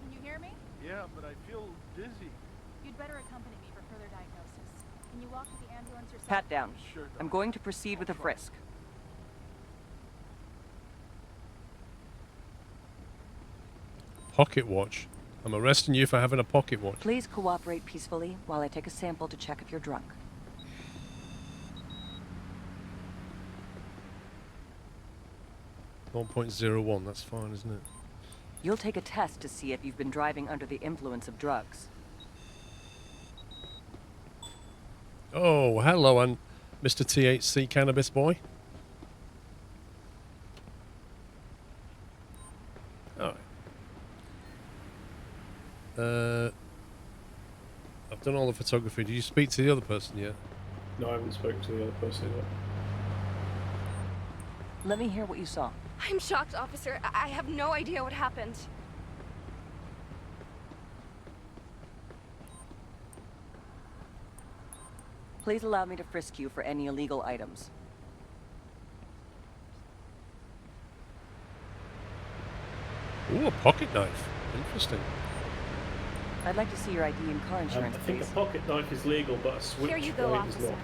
can you hear me? Yeah, but I feel dizzy. You'd better accompany me for further diagnosis. Can you walk to the ambulance yourself? Pat down. Sure, I'm going to proceed with a frisk. Pocket watch. I'm arresting you for having a pocket watch. Please cooperate peacefully while I take a sample to check if you're drunk. .01, that's fine, isn't it? You'll take a test to see if you've been driving under the influence of drugs. Oh, hello, and Mr. THC Cannabis Boy. Alright. I've done all the photography. Did you speak to the other person yet? No, I haven't spoken to the other person yet. Let me hear what you saw. I'm shocked, officer. I have no idea what happened. Please allow me to frisk you for any illegal items. Ooh, a pocket knife. Interesting. I'd like to see your ID and car insurance, I think a please. pocket knife is legal, but a Here you go, switchblade is officer. not.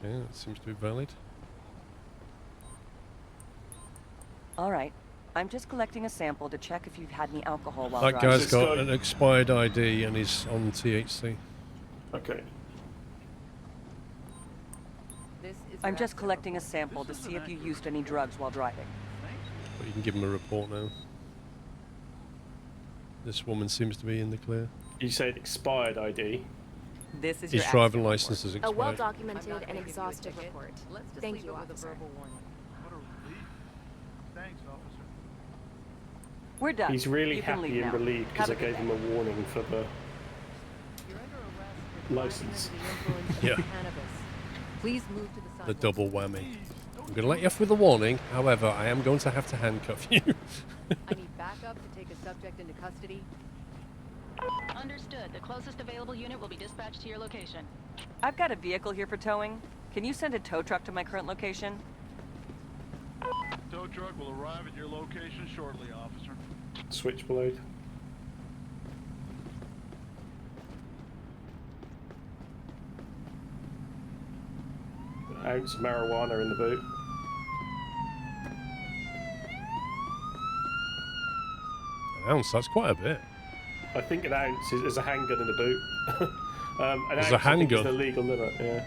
Okay, that seems to be valid. All right. I'm just collecting a sample to check if you've had any alcohol while That driving. guy's This got guy- an expired ID and he's on THC. Okay. I'm just collecting a sample to see if you used any drugs while driving. But you can give him a report now. This woman seems to be in the clear. You said expired ID. This is His your driving accident license is A expired. well-documented and exhaustive report. Thank you, officer. What a relief. Thanks, officer. We're done. He's really You can happy leave and now. relieved because I Have a good gave him a warning for the license. Yeah. Please move to the side. The double whammy. I'm going to let you off with a warning. However, I am going to have to handcuff you. I need backup to take a subject into custody. Understood. The closest available unit will be dispatched to your location. I've got a vehicle here for towing. Can you send a tow truck to my current location? Tow truck will arrive at your location shortly, officer. Switchblade. An ounce of marijuana in the boot. An ounce, that's quite a bit. I think an ounce is a handgun in the boot. An There's ounce a I think is handgun. the legal limit, yeah.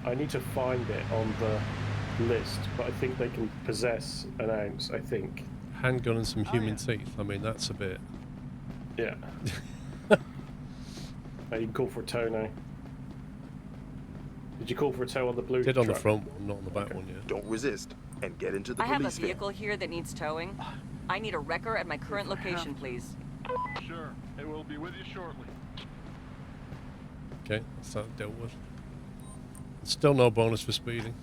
I need to find it on the list, but I think they can possess an ounce, I think. Handgun and some human teeth. I mean, that's a bit. Yeah. You can call for a tow now. Did you call for a tow on the blue Did on the truck? front one, not on the back one yet. Don't resist and get into the I have a police van. vehicle here that needs towing. I need a wrecker at my current location, please. Sure. It will be with you shortly. Okay, that's that dealt with. Still no bonus for speeding.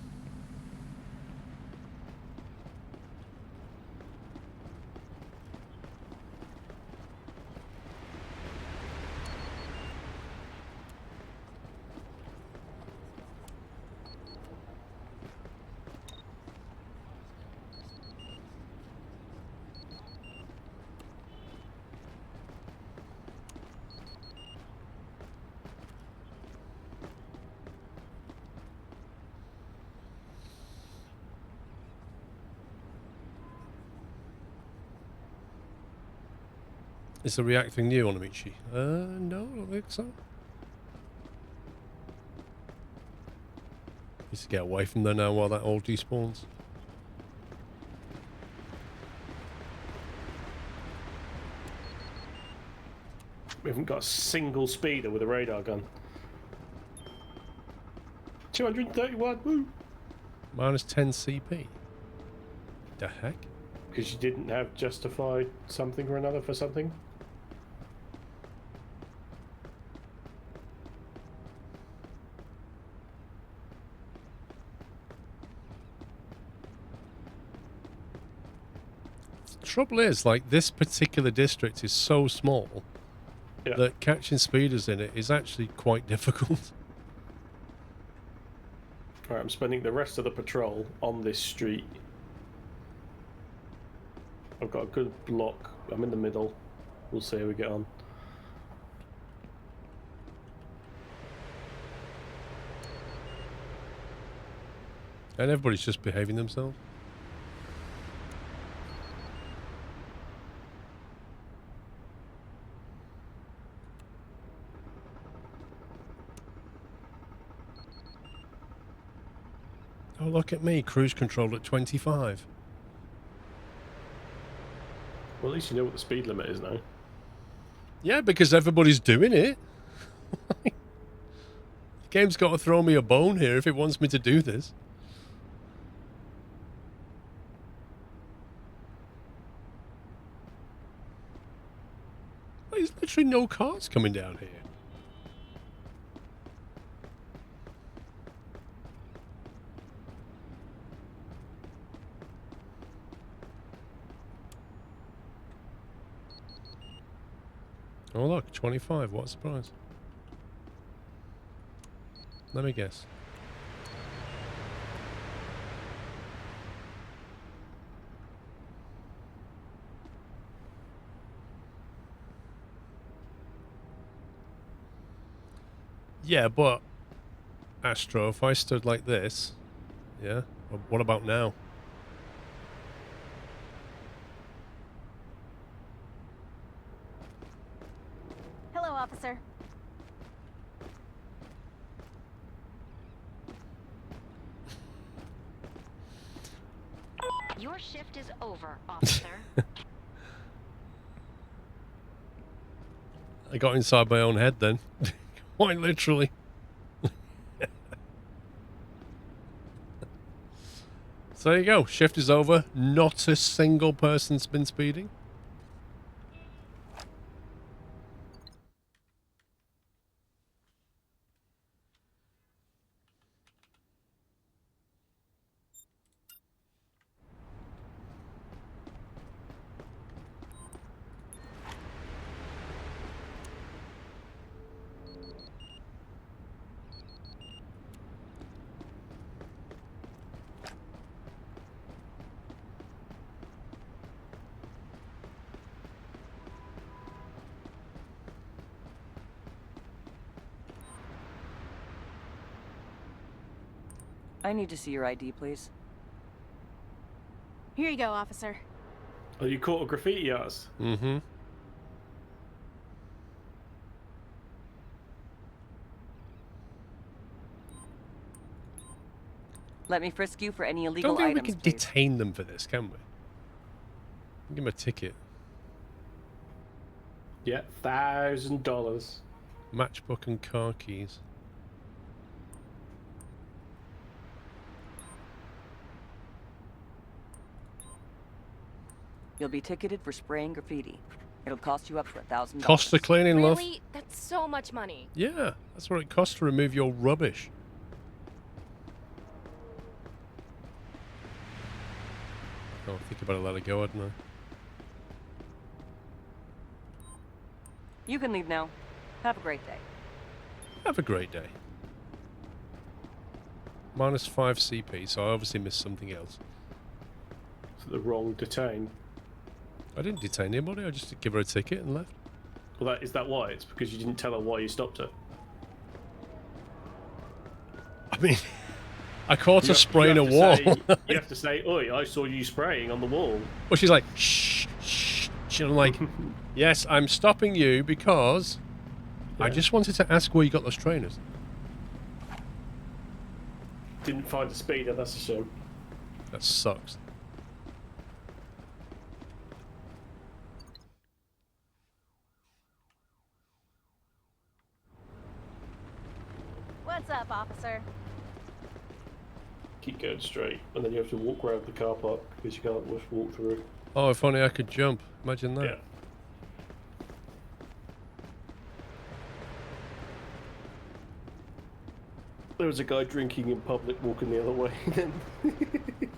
Is the reacting new on Amici? No, I don't think so. Needs to get away from there now while that all despawns. We haven't got a single speeder with a radar gun. 231, woo! Minus 10 CP. The heck? Because you didn't have justified something or another for something? The trouble is, like, this particular district is so small that catching speeders in it is actually quite difficult. Alright, I'm spending the rest of the patrol on this street. I've got a good block. I'm in the middle. We'll see how we get on. And everybody's just behaving themselves. Oh, look at me, cruise control at 25. Well, at least you know what the speed limit is now. Yeah, because everybody's doing it. The game's got to throw me a bone here if it wants me to do this. There's literally no cars coming down here. Oh look, 25, what a surprise. Let me guess. Yeah, but Astro, if I stood like this, yeah, what about now? Hello, officer. Your shift is over, officer. I got inside my own head then. Quite literally. So there you go. Shift is over. Not a single person's been speeding. I need to see your ID, please. Here you go, officer. Oh, you caught a graffiti artist? Mm-hmm. Let me frisk you for any illegal Don't think items, we can please. detain them for this, can we? Give them a ticket. Yeah, $1,000. Matchbook and car keys. You'll be ticketed for spraying graffiti. It'll cost you up to $1,000. Cost of cleaning, love. Really? That's so much money. Yeah, that's what it costs to remove your rubbish. Oh, I think I better let it go, hadn't I? You can leave now. Have a great day. Have a great day. Minus 5 CP, so I obviously missed something else. So the wrong detain. I didn't detain anybody, I just give her a ticket and left. Well, is that why? It's because you didn't tell her why you stopped her. I mean, I caught her spraying a wall. You have to say, "Oi, I saw you spraying on the wall." Well, she's like, shh, shh, shh. speech, and I'm like, yes, I'm stopping you because I just wanted to ask where you got those trainers. Didn't find a speeder, that's a shame. That sucks. What's up, officer? Keep going straight, and then you have to walk around the car park because you can't just walk through. Oh, if only I could jump. Imagine that. Yeah. There was a guy drinking in public walking the other way.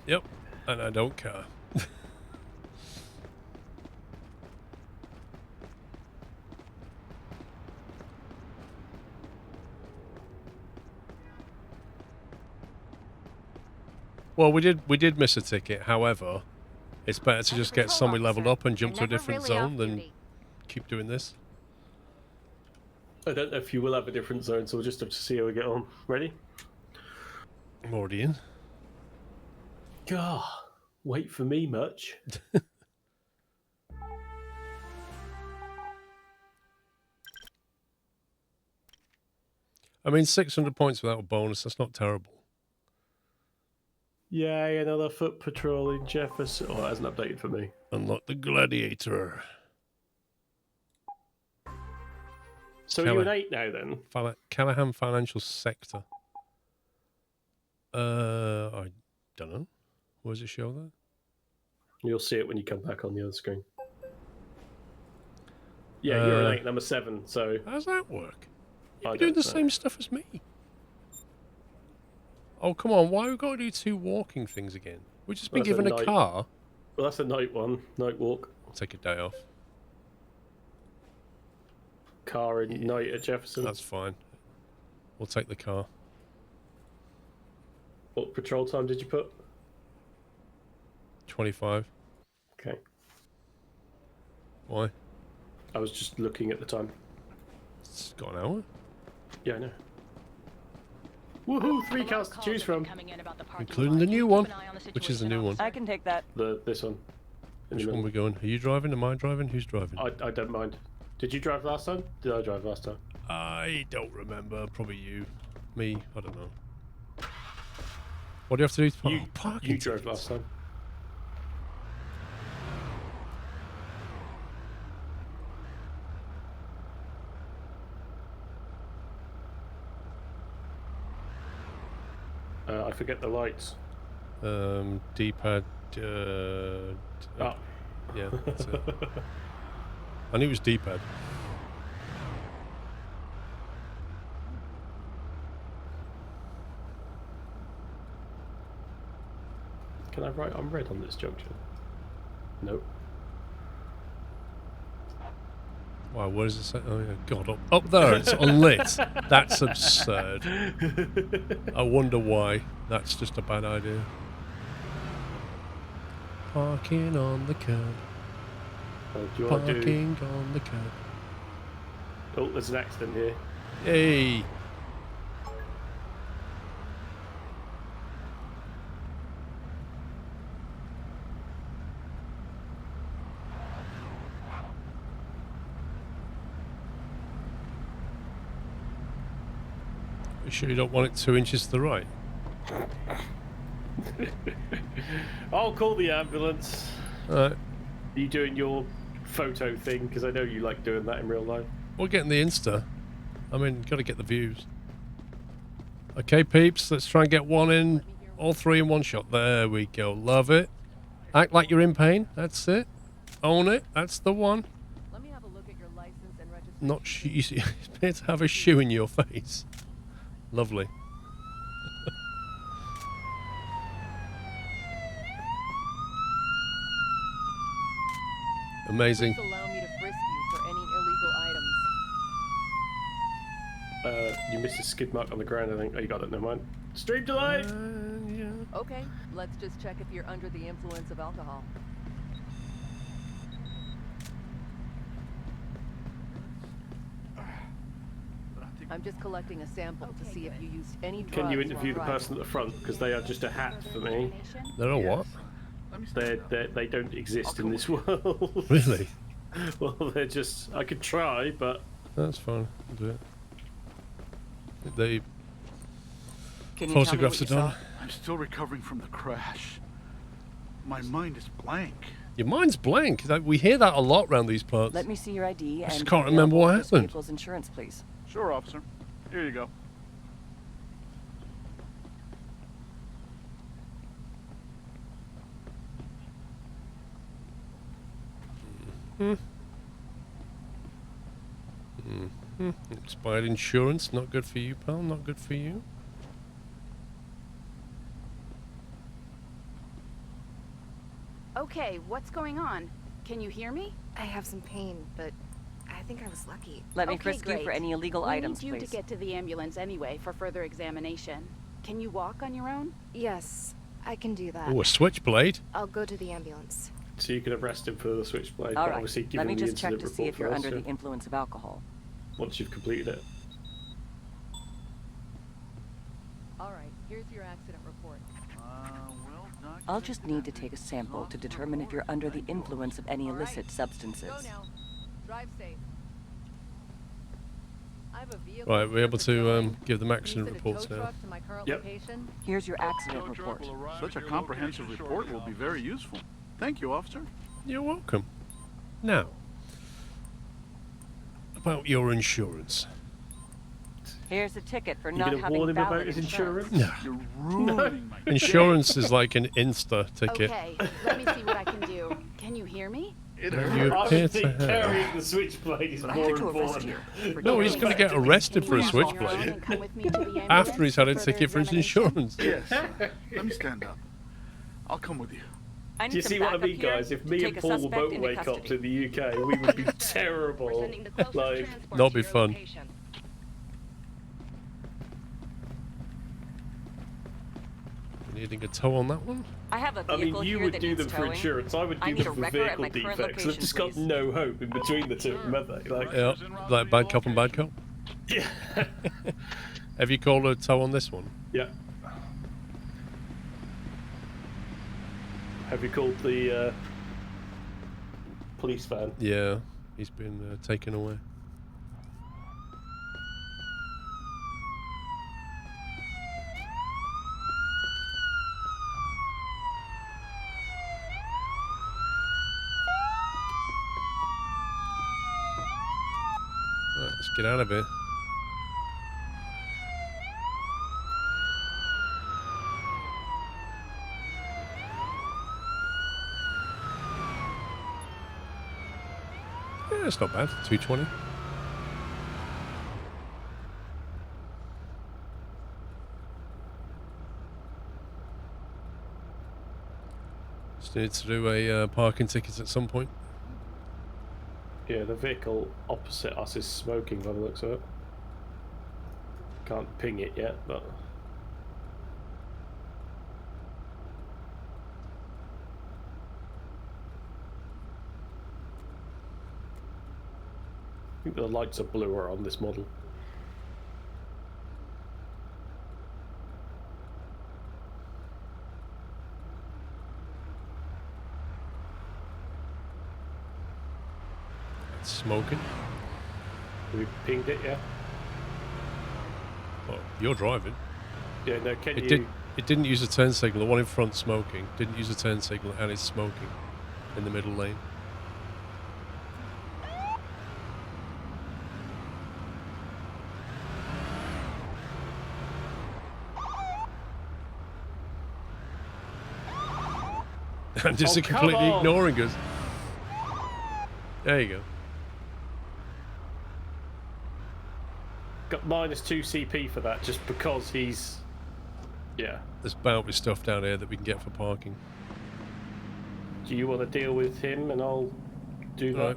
Yep, and I don't care. Well, we did miss a ticket. However, it's better to just get somebody leveled up and jump to a different zone than keep doing this. I don't know if you will have a different zone, so we'll just have to see how we get on. Ready? I'm already in. God, wait for me much. I mean, 600 points without a bonus, that's not terrible. Yay, another foot patrol in Jefferson. Oh, that hasn't updated for me. Unlock the Gladiator. So you're an 8 now then? Callahan Financial Sector. I don't know. Where does it show there? You'll see it when you come back on the other screen. Yeah, you're an 8, number 7, so... How does that work? You're I doing the don't know. same stuff as me. Oh, come on. Why have we got to do 2 walking things again? We've just been That's a given a night- car. Well, that's a night one. Night walk. I'll take a day off. Car in night at Jefferson. That's fine. We'll take the car. What patrol time did you put? 25. Okay. Why? I was just looking at the time. It's got an hour. Yeah, I know. Woohoo! 3 cars to choose from. Including the new one. Which is the new one? I can take that. This one. Which one are we going? Are you driving? Am I driving? Who's driving? I don't mind. Did you drive last time? Did I drive last time? I don't remember. Probably you. Me. I don't know. What do you have to do to park? Parking You drove tickets. last time. I forget the lights. D-pad. Oh. Yeah, that's it. I knew it was D-pad. Can I write on red on this junction? Nope. Wow, where does it say? Oh, yeah, God, up there, it's unlit. That's absurd. I wonder why. That's just a bad idea. Parking on the curb. Do you want to do... Parking on the curb. Oh, there's an accident here. Hey! You sure you don't want it 2 inches to the right? I'll call the ambulance. Alright. Are you doing your photo thing? Because I know you like doing that in real life. We're getting the Insta. I mean, gotta get the views. Okay, peeps, let's try and get one in. All 3 in one shot. There we go. Love it. Act like you're in pain. That's it. Own it. That's the one. Let me have a look at your license and registration. Not easy. It's better to have a shoe in your face. Lovely. Amazing. Please allow me to frisk you for any illegal items. You missed a skid mark on the ground, I think. Oh, you got it. Never mind. Stream delay! Yeah. Okay, let's just check if you're under the influence of alcohol. I'm just collecting a sample to see if you used any drugs. Can you while interview the driving. person at the front? Because they are just a hat for me. They're a what? They don't exist in this world. Really? Well, they're just. I could try, but That's fine. I'll do it. The Can you tell me photographs are what you done. saw? I'm still recovering from the crash. My mind is blank. Your mind's blank. We hear that a lot around these parts. Let me see your ID just and can't remember what this happened. vehicle's insurance, please. Sure, officer. Here you go. Expired insurance. Not good for you, pal. Not good for you. Okay, what's going on? Can you hear me? I have some pain, but I think I was lucky. Let me Okay, frisk you for great. any illegal items, We need you please. to get to the ambulance anyway for further examination. Can you walk on your own? Yes, I can do that. Oh, a switchblade. I'll go to the ambulance. so you can arrest him for the switchblade. All but right. obviously, give Let me him the just check incident to see report if you're first, under yeah? the influence of alcohol. Once you've completed it. All right, here's your accident report. I'll just need to take a sample to determine if you're under the influence of any All right, illicit substances. Go now. Drive safe. I have a vehicle Right, we're here able for to towing. give them Can you accident send a reports tow now. truck to my current Yep. location? Here's your accident report. Such a comprehensive report will be very useful. Thank you, officer. You're welcome. Now, about your insurance. Here's a ticket for You not gonna having warn him about valid his insurance. insurance? You're ruining my day. Insurance is like an Insta ticket. Okay, let me see what I can do. Can you hear me? It You hurts. I appear would to think have. carrying the switchblade is But I more had to arrest important. you. No, he's going to get arrested for a Can you walk on your own switchblade and come with me to the ambulance after he's had a for further ticket for his examination? insurance. Yes. Let me stand up. I'll come with you. I need Do you some see what I backup mean, here guys? If to me take and a Paul were suspect into motorway cops custody. in the UK, we would be We're terrible. sending the closest Like, transport That'll to be your fun. location. Needing a tow on that one? I have a I vehicle mean, you here would that do needs them for towing. insurance. I would I do need them a for record at vehicle my current defects. They've location, just got please. no hope in between the two of them, have they? Like, Yeah, like bad cop and bad cop. yeah. Have you called a tow on this one? Yeah. Have you called the police van? Yeah, he's been taken away. Right, let's get out of here. Yeah, it's not bad. 220. Just need to do a parking ticket at some point. Yeah, the vehicle opposite us is smoking by the looks of it. Can't ping it yet, but... I think the lights are bluer on this model. It's smoking. Have we pinged it, yeah? Well, you're driving. Yeah, no, can It you... did. It didn't use a turn signal. The one in front smoking didn't use a turn signal, and it's smoking in the middle lane. And just Oh, come completely on. ignoring us. There you go. Got -2 CP for that, just because he's... Yeah. There's bounty stuff down here that we can get for parking. Do you want to deal with him and I'll do that? Right.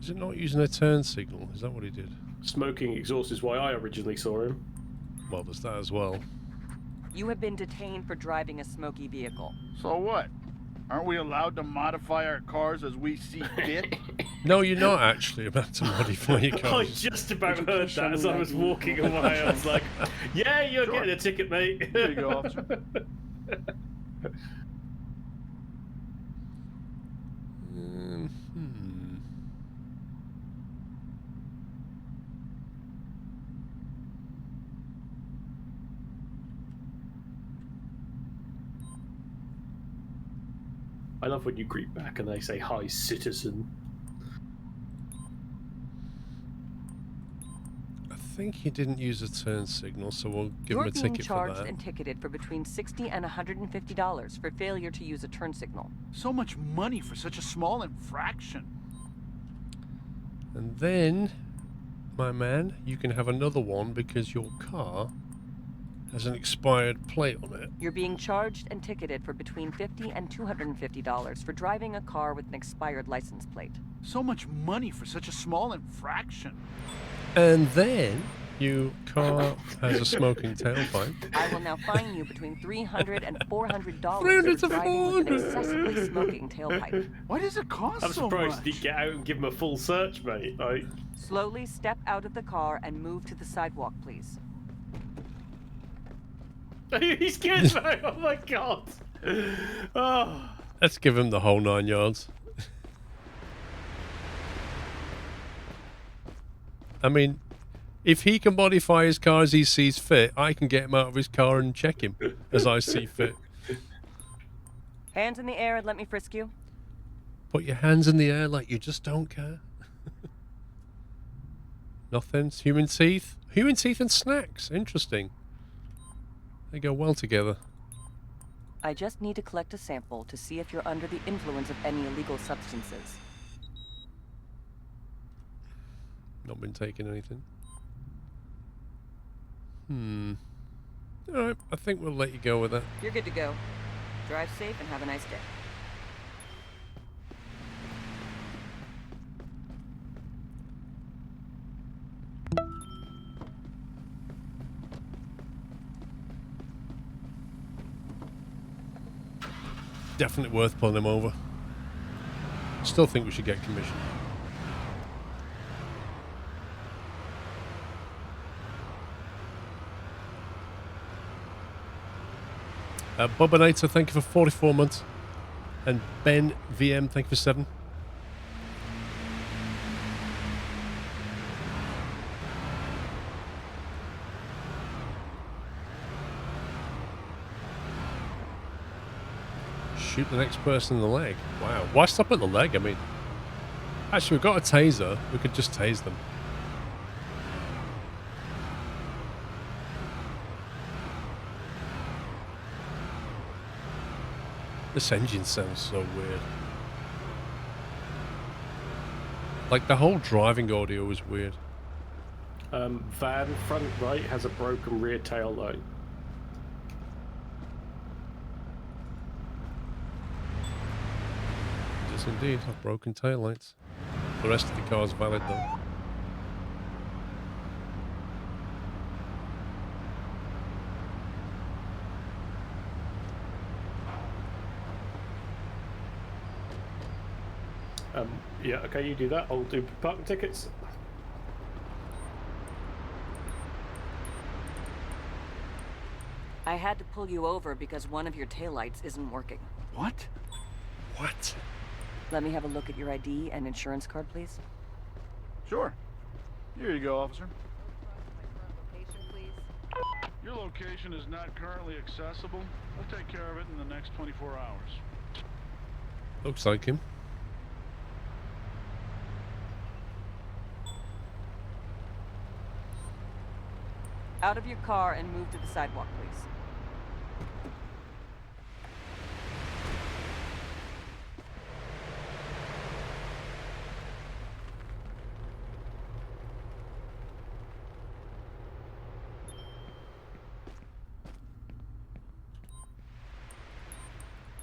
Is it not using a turn signal? Is that what he did? Smoking exhaust is why I originally saw him. Well, there's that as well. You have been detained for driving a smoky vehicle. So what? Aren't we allowed to modify our cars as we see fit? No, you're not actually about to modify your I cars. just about Would you heard please show that me as your I was ID? walking We'll put away. I was like, yeah, you're Sure. getting a ticket, mate. There you go, officer. Hmm. I love when you greet back and they say, hi, citizen. I think he didn't use a turn signal, so we'll give You're him a being ticket for charged that. and ticketed for between $60 and $150 for failure to use a turn signal. So much money for such a small infraction. And then, my man, you can have another one because your car has an expired plate on it. You're being charged and ticketed for between $50 and $250 for driving a car with an expired license plate. So much money for such a small infraction. And then, your car has a smoking tailpipe. I will now fine you between $300 and $400 $300 for to driving with an $400. excessively smoking tailpipe. Why does it cost I'm so surprised much? you didn't get out and give him a full search, mate. Like, Slowly step out of the car and move to the sidewalk, please. he's good, mate. Oh my god. Oh. Let's give him the whole 9 yards. I mean, if he can modify his car as he sees fit, I can get him out of his car and check him as I see fit. Hands in the air and let me frisk you. Put your hands in the air like you just don't care. Nothing. Human teeth. Human teeth and snacks. Interesting. They go well together. I just need to collect a sample to see if you're under the influence of any illegal substances. Not been taking anything. Alright, I think we'll let you go with that. You're good to go. Drive safe and have a nice day. Definitely worth pulling him over. Still think we should get commission. Bubba thank you for 44 months. And Ben VM, thank you for 7. Shoot the next person in the leg. Wow. Why stop at the leg? I mean, actually, we've got a taser. We could just tase them. This engine sounds so weird. Like, the whole driving audio is weird. Van front right has a broken rear tail light. Yes, indeed. Have broken taillights. The rest of the car's valid, though. Yeah, okay, you do that. I'll do parking tickets. I had to pull you over because one of your taillights isn't working. What? What? Let me have a look at your ID and insurance card, please. Sure. Here you go, officer. Location, please. Your location is not currently accessible. We'll take care of it in the next 24 hours. Looks like him. Out of your car and move to the sidewalk, please.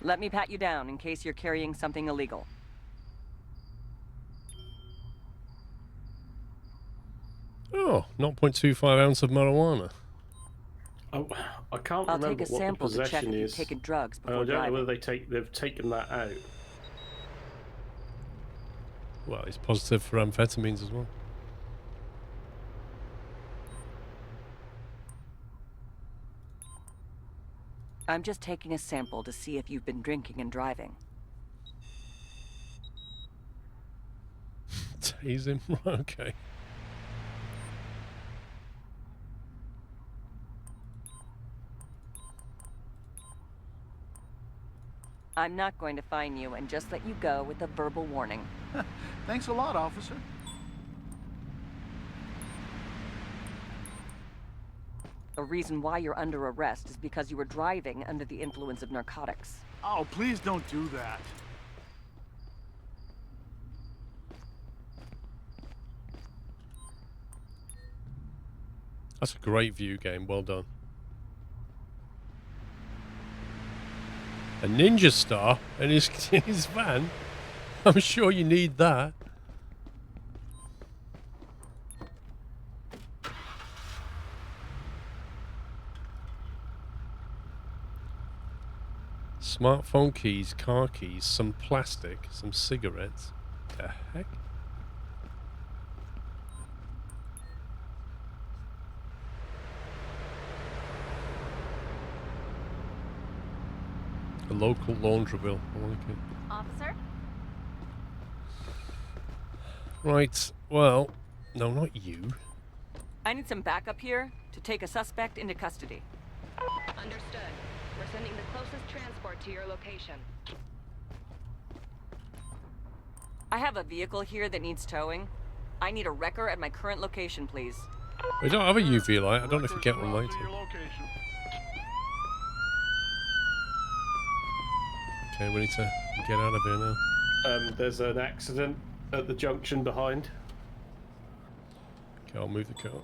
Let me pat you down in case you're carrying something illegal. Oh, 0.25 ounce of marijuana. Oh, I can't I'll remember take a what the sample to check possession if you've is. taken drugs I before don't know driving. whether they've taken that out. Well, it's positive for amphetamines as well. I'm just taking a sample to see if you've been drinking and driving. Tase him. Okay. I'm not going to fine you and just let you go with a verbal warning. Thanks a lot, officer. The reason why you're under arrest is because you were driving under the influence of narcotics. Oh, please don't do that. That's a great view game. Well done. A ninja star in his van. I'm sure you need that. Smartphone keys, car keys, some plastic, some cigarettes. The heck? A local laundry bill. I like it. Officer? Right. Well, no, not you. I need some backup here to take a suspect into custody. Understood. We're sending the closest transport to your location. I have a vehicle here that needs towing. I need a wrecker at my current location, please. We don't have a UV light. I don't know if you get one later. Okay, we need to get out of here now. There's an accident at the junction behind. Okay, I'll move the car.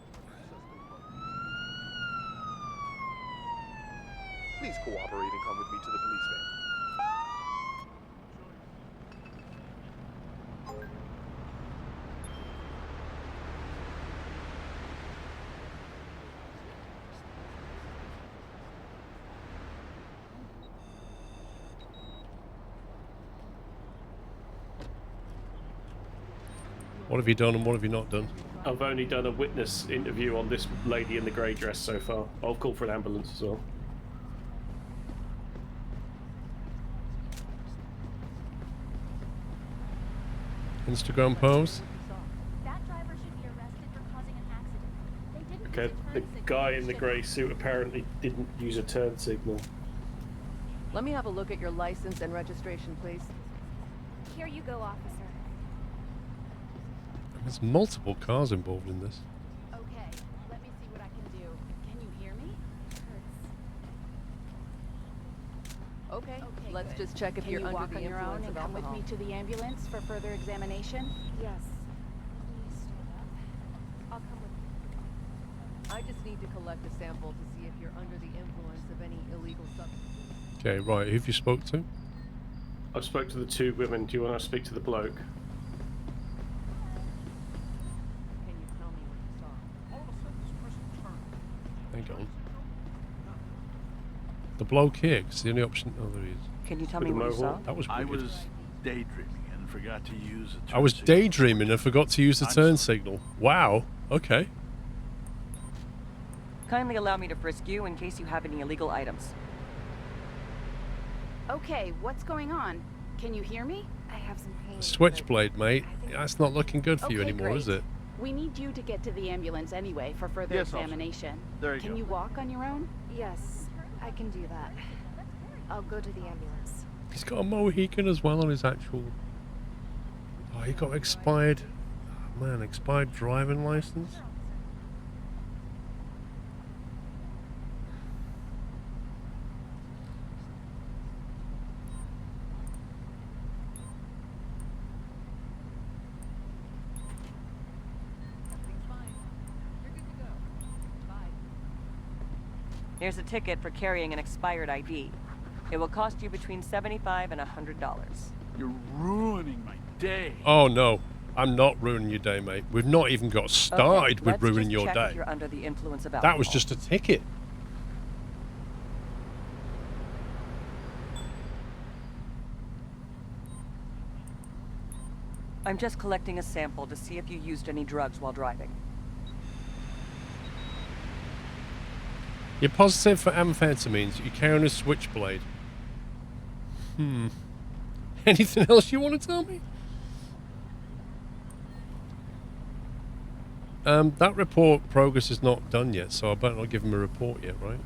Please cooperate and come with me to the police van. What have you done and what have you not done? I've only done a witness interview on this lady in the grey dress so far. I'll call for an ambulance as well. Instagram pose. That driver should be arrested for causing an accident. They didn't Okay, use a the turn signal, guy in the should they? grey suit apparently didn't use a turn signal. Let me have a look at your license and registration, please. Here you go, officer. There's multiple cars involved in this. Okay, let me see what I can do. Can you hear me? Okay, let's just check if Can you're you under walk the on your own influence and of come with alcohol. me to the ambulance for further examination? Yes. Please stand up. I'll come with you. I just need to collect a sample to see if you're under the influence of any illegal substances. Okay, right. Who have you spoke to? I spoke to the two women. Do you want to speak to the bloke? Can you tell me what you saw? All of a sudden, this person turned. Hang on. The bloke here, 'cause the only option. Oh, there he is. Can you tell With me the what you saw? mohawk? That was I weird. was daydreaming and forgot to use a turn I was signal. daydreaming and forgot to use the I'm turn sorry. signal. Wow. Okay. Kindly allow me to frisk you in case you have any illegal items. Okay, what's going on? Can you hear me? I have some pain. Switchblade, mate. That's not looking good for you Okay, anymore, great. is it? We need you to get to the ambulance anyway for further Yes, officer. examination. There you Can go. you walk on your own? Yes, I can do that. I'll go to the ambulance. He's got a Mohican as well on his actual. Oh, he got expired. Oh, man, expired driving license. Everything's fine. You're good to go. Bye. Here's a ticket for carrying an expired ID. It will cost you between $75 and $100. You're ruining my day. Oh no, I'm not ruining your day, mate. We've not even got started with let's ruining just your check day. if you're under the influence of alcohol. That was just a ticket. I'm just collecting a sample to see if you used any drugs while driving. You're positive for amphetamines. You carry on a switchblade. Anything else you want to tell me? That report progress is not done yet, so I better not give him a report yet, right?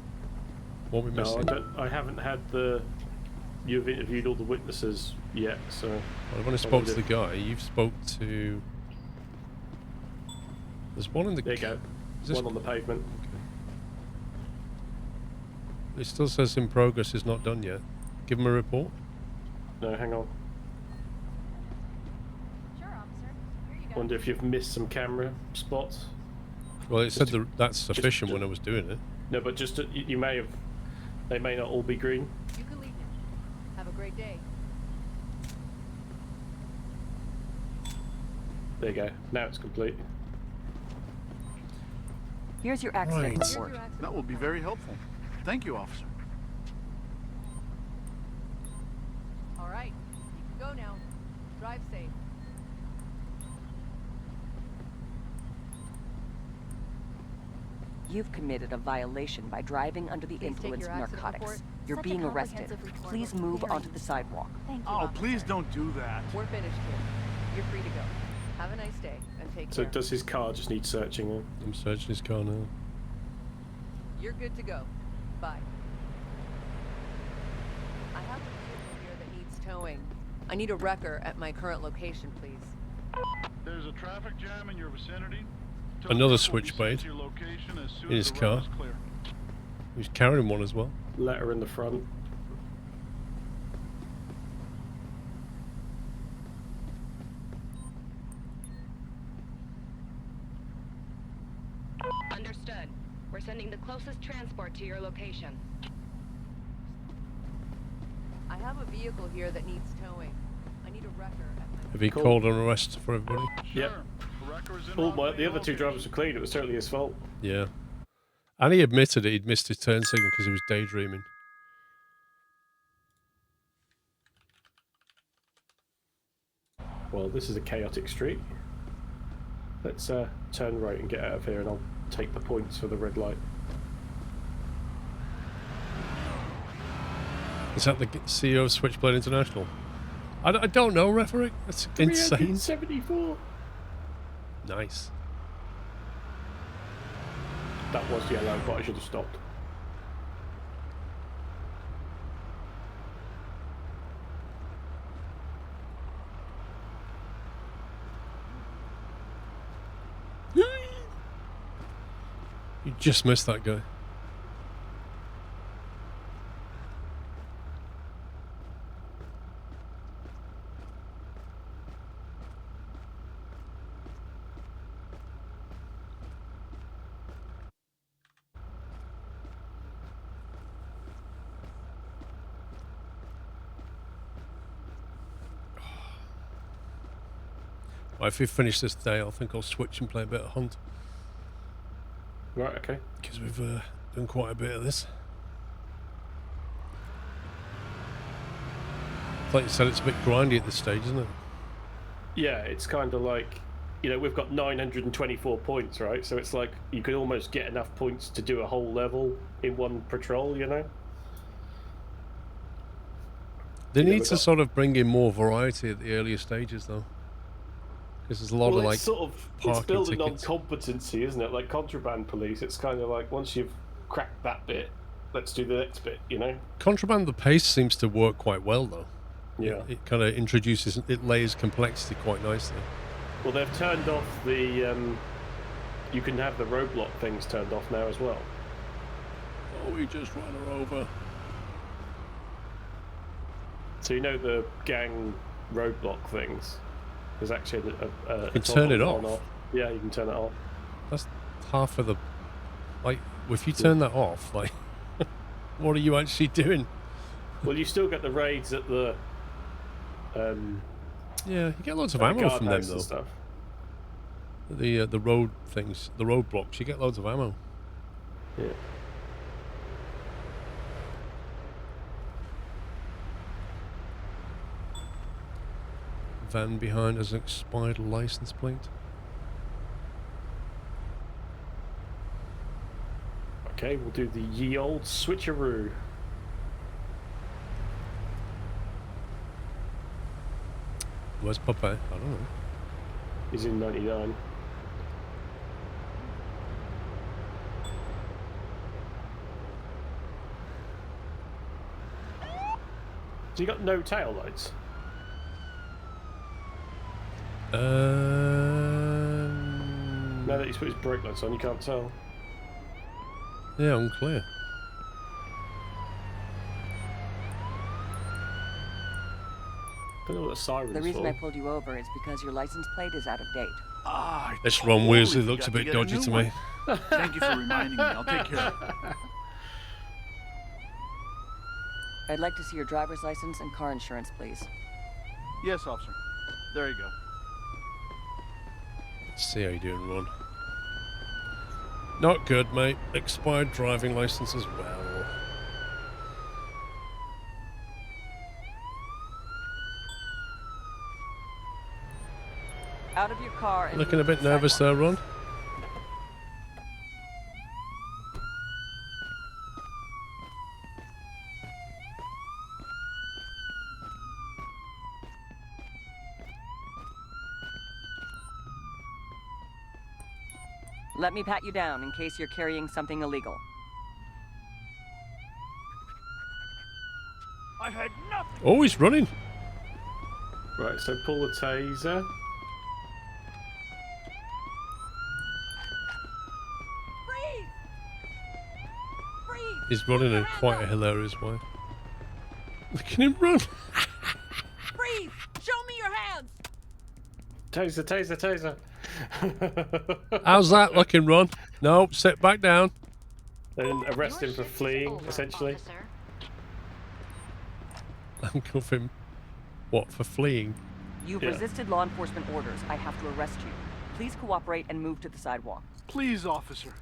What are we missing? No, I haven't had the... You've interviewed all the witnesses yet, so... Well, I've only spoke to the guy. You've spoke to... There's one in the... There you go. One on the pavement. Okay. It still says in progress is not done yet. Give him a report. No, hang on. Sure, officer. Here you go. Wonder if you've missed some camera spots. Well, it said that's sufficient when I was doing it. No, but just you may have... They may not all be green. You can leave now. Have a great day. There you go. Now it's complete. Here's your accident Right. report. That will be very helpful. Thank you, officer. All right. You can go now. Drive safe. You've committed a violation by driving under the Please take influence your of accident narcotics. report. You're Such a being arrested. comprehensive report Please will be move very onto the useful. sidewalk. Thank you, Oh, officer. please don't do that. We're finished here. You're free to go. Have a nice day and take So care. does his car just need searching then? I'm searching his car now. You're good to go. Bye. I have a vehicle here that needs towing. I need a wrecker at my current location, please. There's a traffic jam in your vicinity. Another switchblade in his car. He's carrying one as well. Letter in the front. Understood. We're sending the closest transport to your location. I have a vehicle here that needs towing. I need a wrecker at my... Have he Cool. called an arrest for everybody? Yep. The other two drivers were clean. It was totally his fault. Yeah. And he admitted it. He'd missed his turn signal because he was daydreaming. Well, this is a chaotic street. Let's turn right and get out of here, and I'll take the points for the red light. Is that the CEO of Switchblade International? I don't know, referee. That's insane. 374. Nice. That was yellow, but I should have stopped. You just missed that guy. Well, if we finish this day, I think I'll switch and play a bit of Hunt. Right, okay. Because we've done quite a bit of this. Like you said, it's a bit grindy at this stage, isn't it? Yeah, it's kind of like, you know, we've got 924 points, right? So it's like you could almost get enough points to do a whole level in one patrol, you know? They Yeah, need we've to got- sort of bring in more variety at the earlier stages, though. Because there's a lot of Well, like it's sort of it's parking building on tickets. competency, isn't it? Like contraband police, it's kind of like once you've cracked that bit, let's do the next bit, you know? Contraband, the pace seems to work quite well, though. Yeah. It kind of introduces, it layers complexity quite nicely. Well, they've turned off the. You can have the roadblock things turned off now as well. Oh, we just ran her over. So you know the gang roadblock things. There's actually a You can turn it on off. Yeah, you can turn it off. That's half of the... Like, if you turn that off, like, what are you actually doing? Well, you still get the raids at the. Yeah, you get loads of at the ammo from them, guardhouse and though. stuff. The road things, the roadblocks, you get loads of ammo. Yeah. van behind has an expired license plate. Okay, we'll do the ye old switcheroo. Where's Puppy? I don't know. He's in 99. So you got no tail lights? Now that he's put his brake lights on, you can't tell. Yeah, unclear. Don't know what the siren's The reason for. I pulled you over is because your license plate is out of date. Ah, This Ron Weasley looks forgot a bit to get dodgy new to one. me. Thank you for reminding me. I'll take care of it. I'd like to see your driver's license and car insurance, please. Yes, officer. There you go. Let's see how you doing, Ron. Not good, mate. Expired driving license as well. Out of your car and Looking a move to bit the nervous sidewalk. there, Ron. Let me pat you down in case you're carrying something illegal. I had nothing. Oh, he's running. Right, so pull the taser. Freeze! Freeze! He's running in quite a hilarious way. Look at him run. Freeze! Show me your hands! Taser, taser, taser. How's that looking, Ron? No, sit back down. They didn't arrest Your him for shift is fleeing, over, essentially. officer. Handcuff him. What, for fleeing? You've Yeah. resisted law enforcement orders. I have to arrest you. Please cooperate and move to the sidewalk. Please, officer.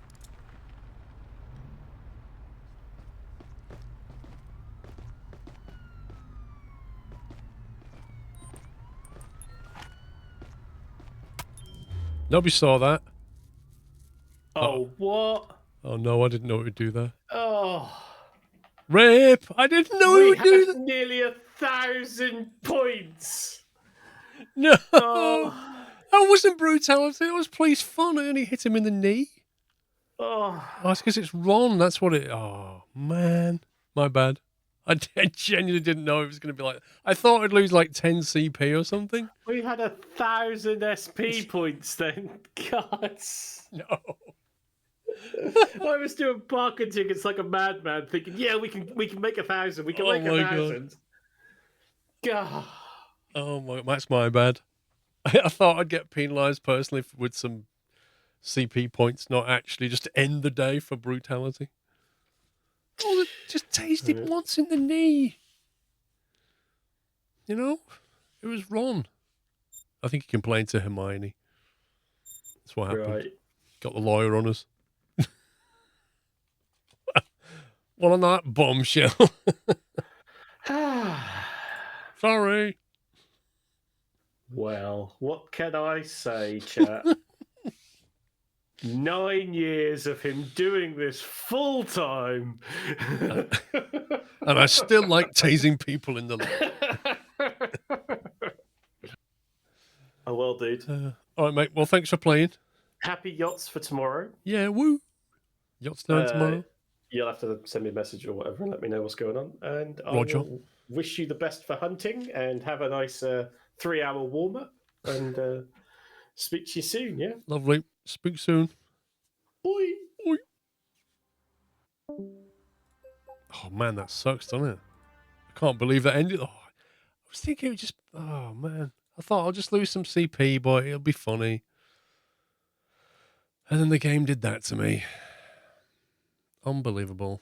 Nobody saw that. Oh, what? Oh no, I didn't know it would do that. Oh. Rape! I didn't know it We would do had that. nearly 1,000 points. No! Oh. That wasn't brutality, it was police fun. I only hit him in the knee. Oh. Oh, it's because it's Ron. That's what it. Oh, man. My bad. I genuinely didn't know it was going to be like. I thought I'd lose like 10 CP or something. We had 1,000 SP points then. God. No. I was doing parking tickets like a madman, thinking, yeah, we can make 1,000. We can Oh make my 1,000. God. Oh, my. That's my bad. I thought I'd get penalised personally with some CP points, not actually just to end the day for brutality. Oh, just tased him once in the knee. You know? It was Ron. I think he complained to Hermione. That's what happened. Right. Got the lawyer on us. Well, on that bombshell. Sorry. Well, what can I say, chat? 9 years of him doing this full time. And I still like tasing people in the leg. Oh, well, dude. All right, mate. Well, thanks for playing. Happy yachts for tomorrow. Yeah, woo. Yachts down tomorrow. You'll have to send me a message or whatever and let me know what's going on. And I Roger. will wish you the best for hunting and have a nice 3-hour warm-up. And speak to you soon, yeah? Lovely. Speak soon. Bye. Bye. Oh, man, that sucks, doesn't it? I can't believe that ended. Oh, I was thinking it would just... Oh, man. I thought I'll just lose some CP, but it'll be funny. And then the game did that to me. Unbelievable.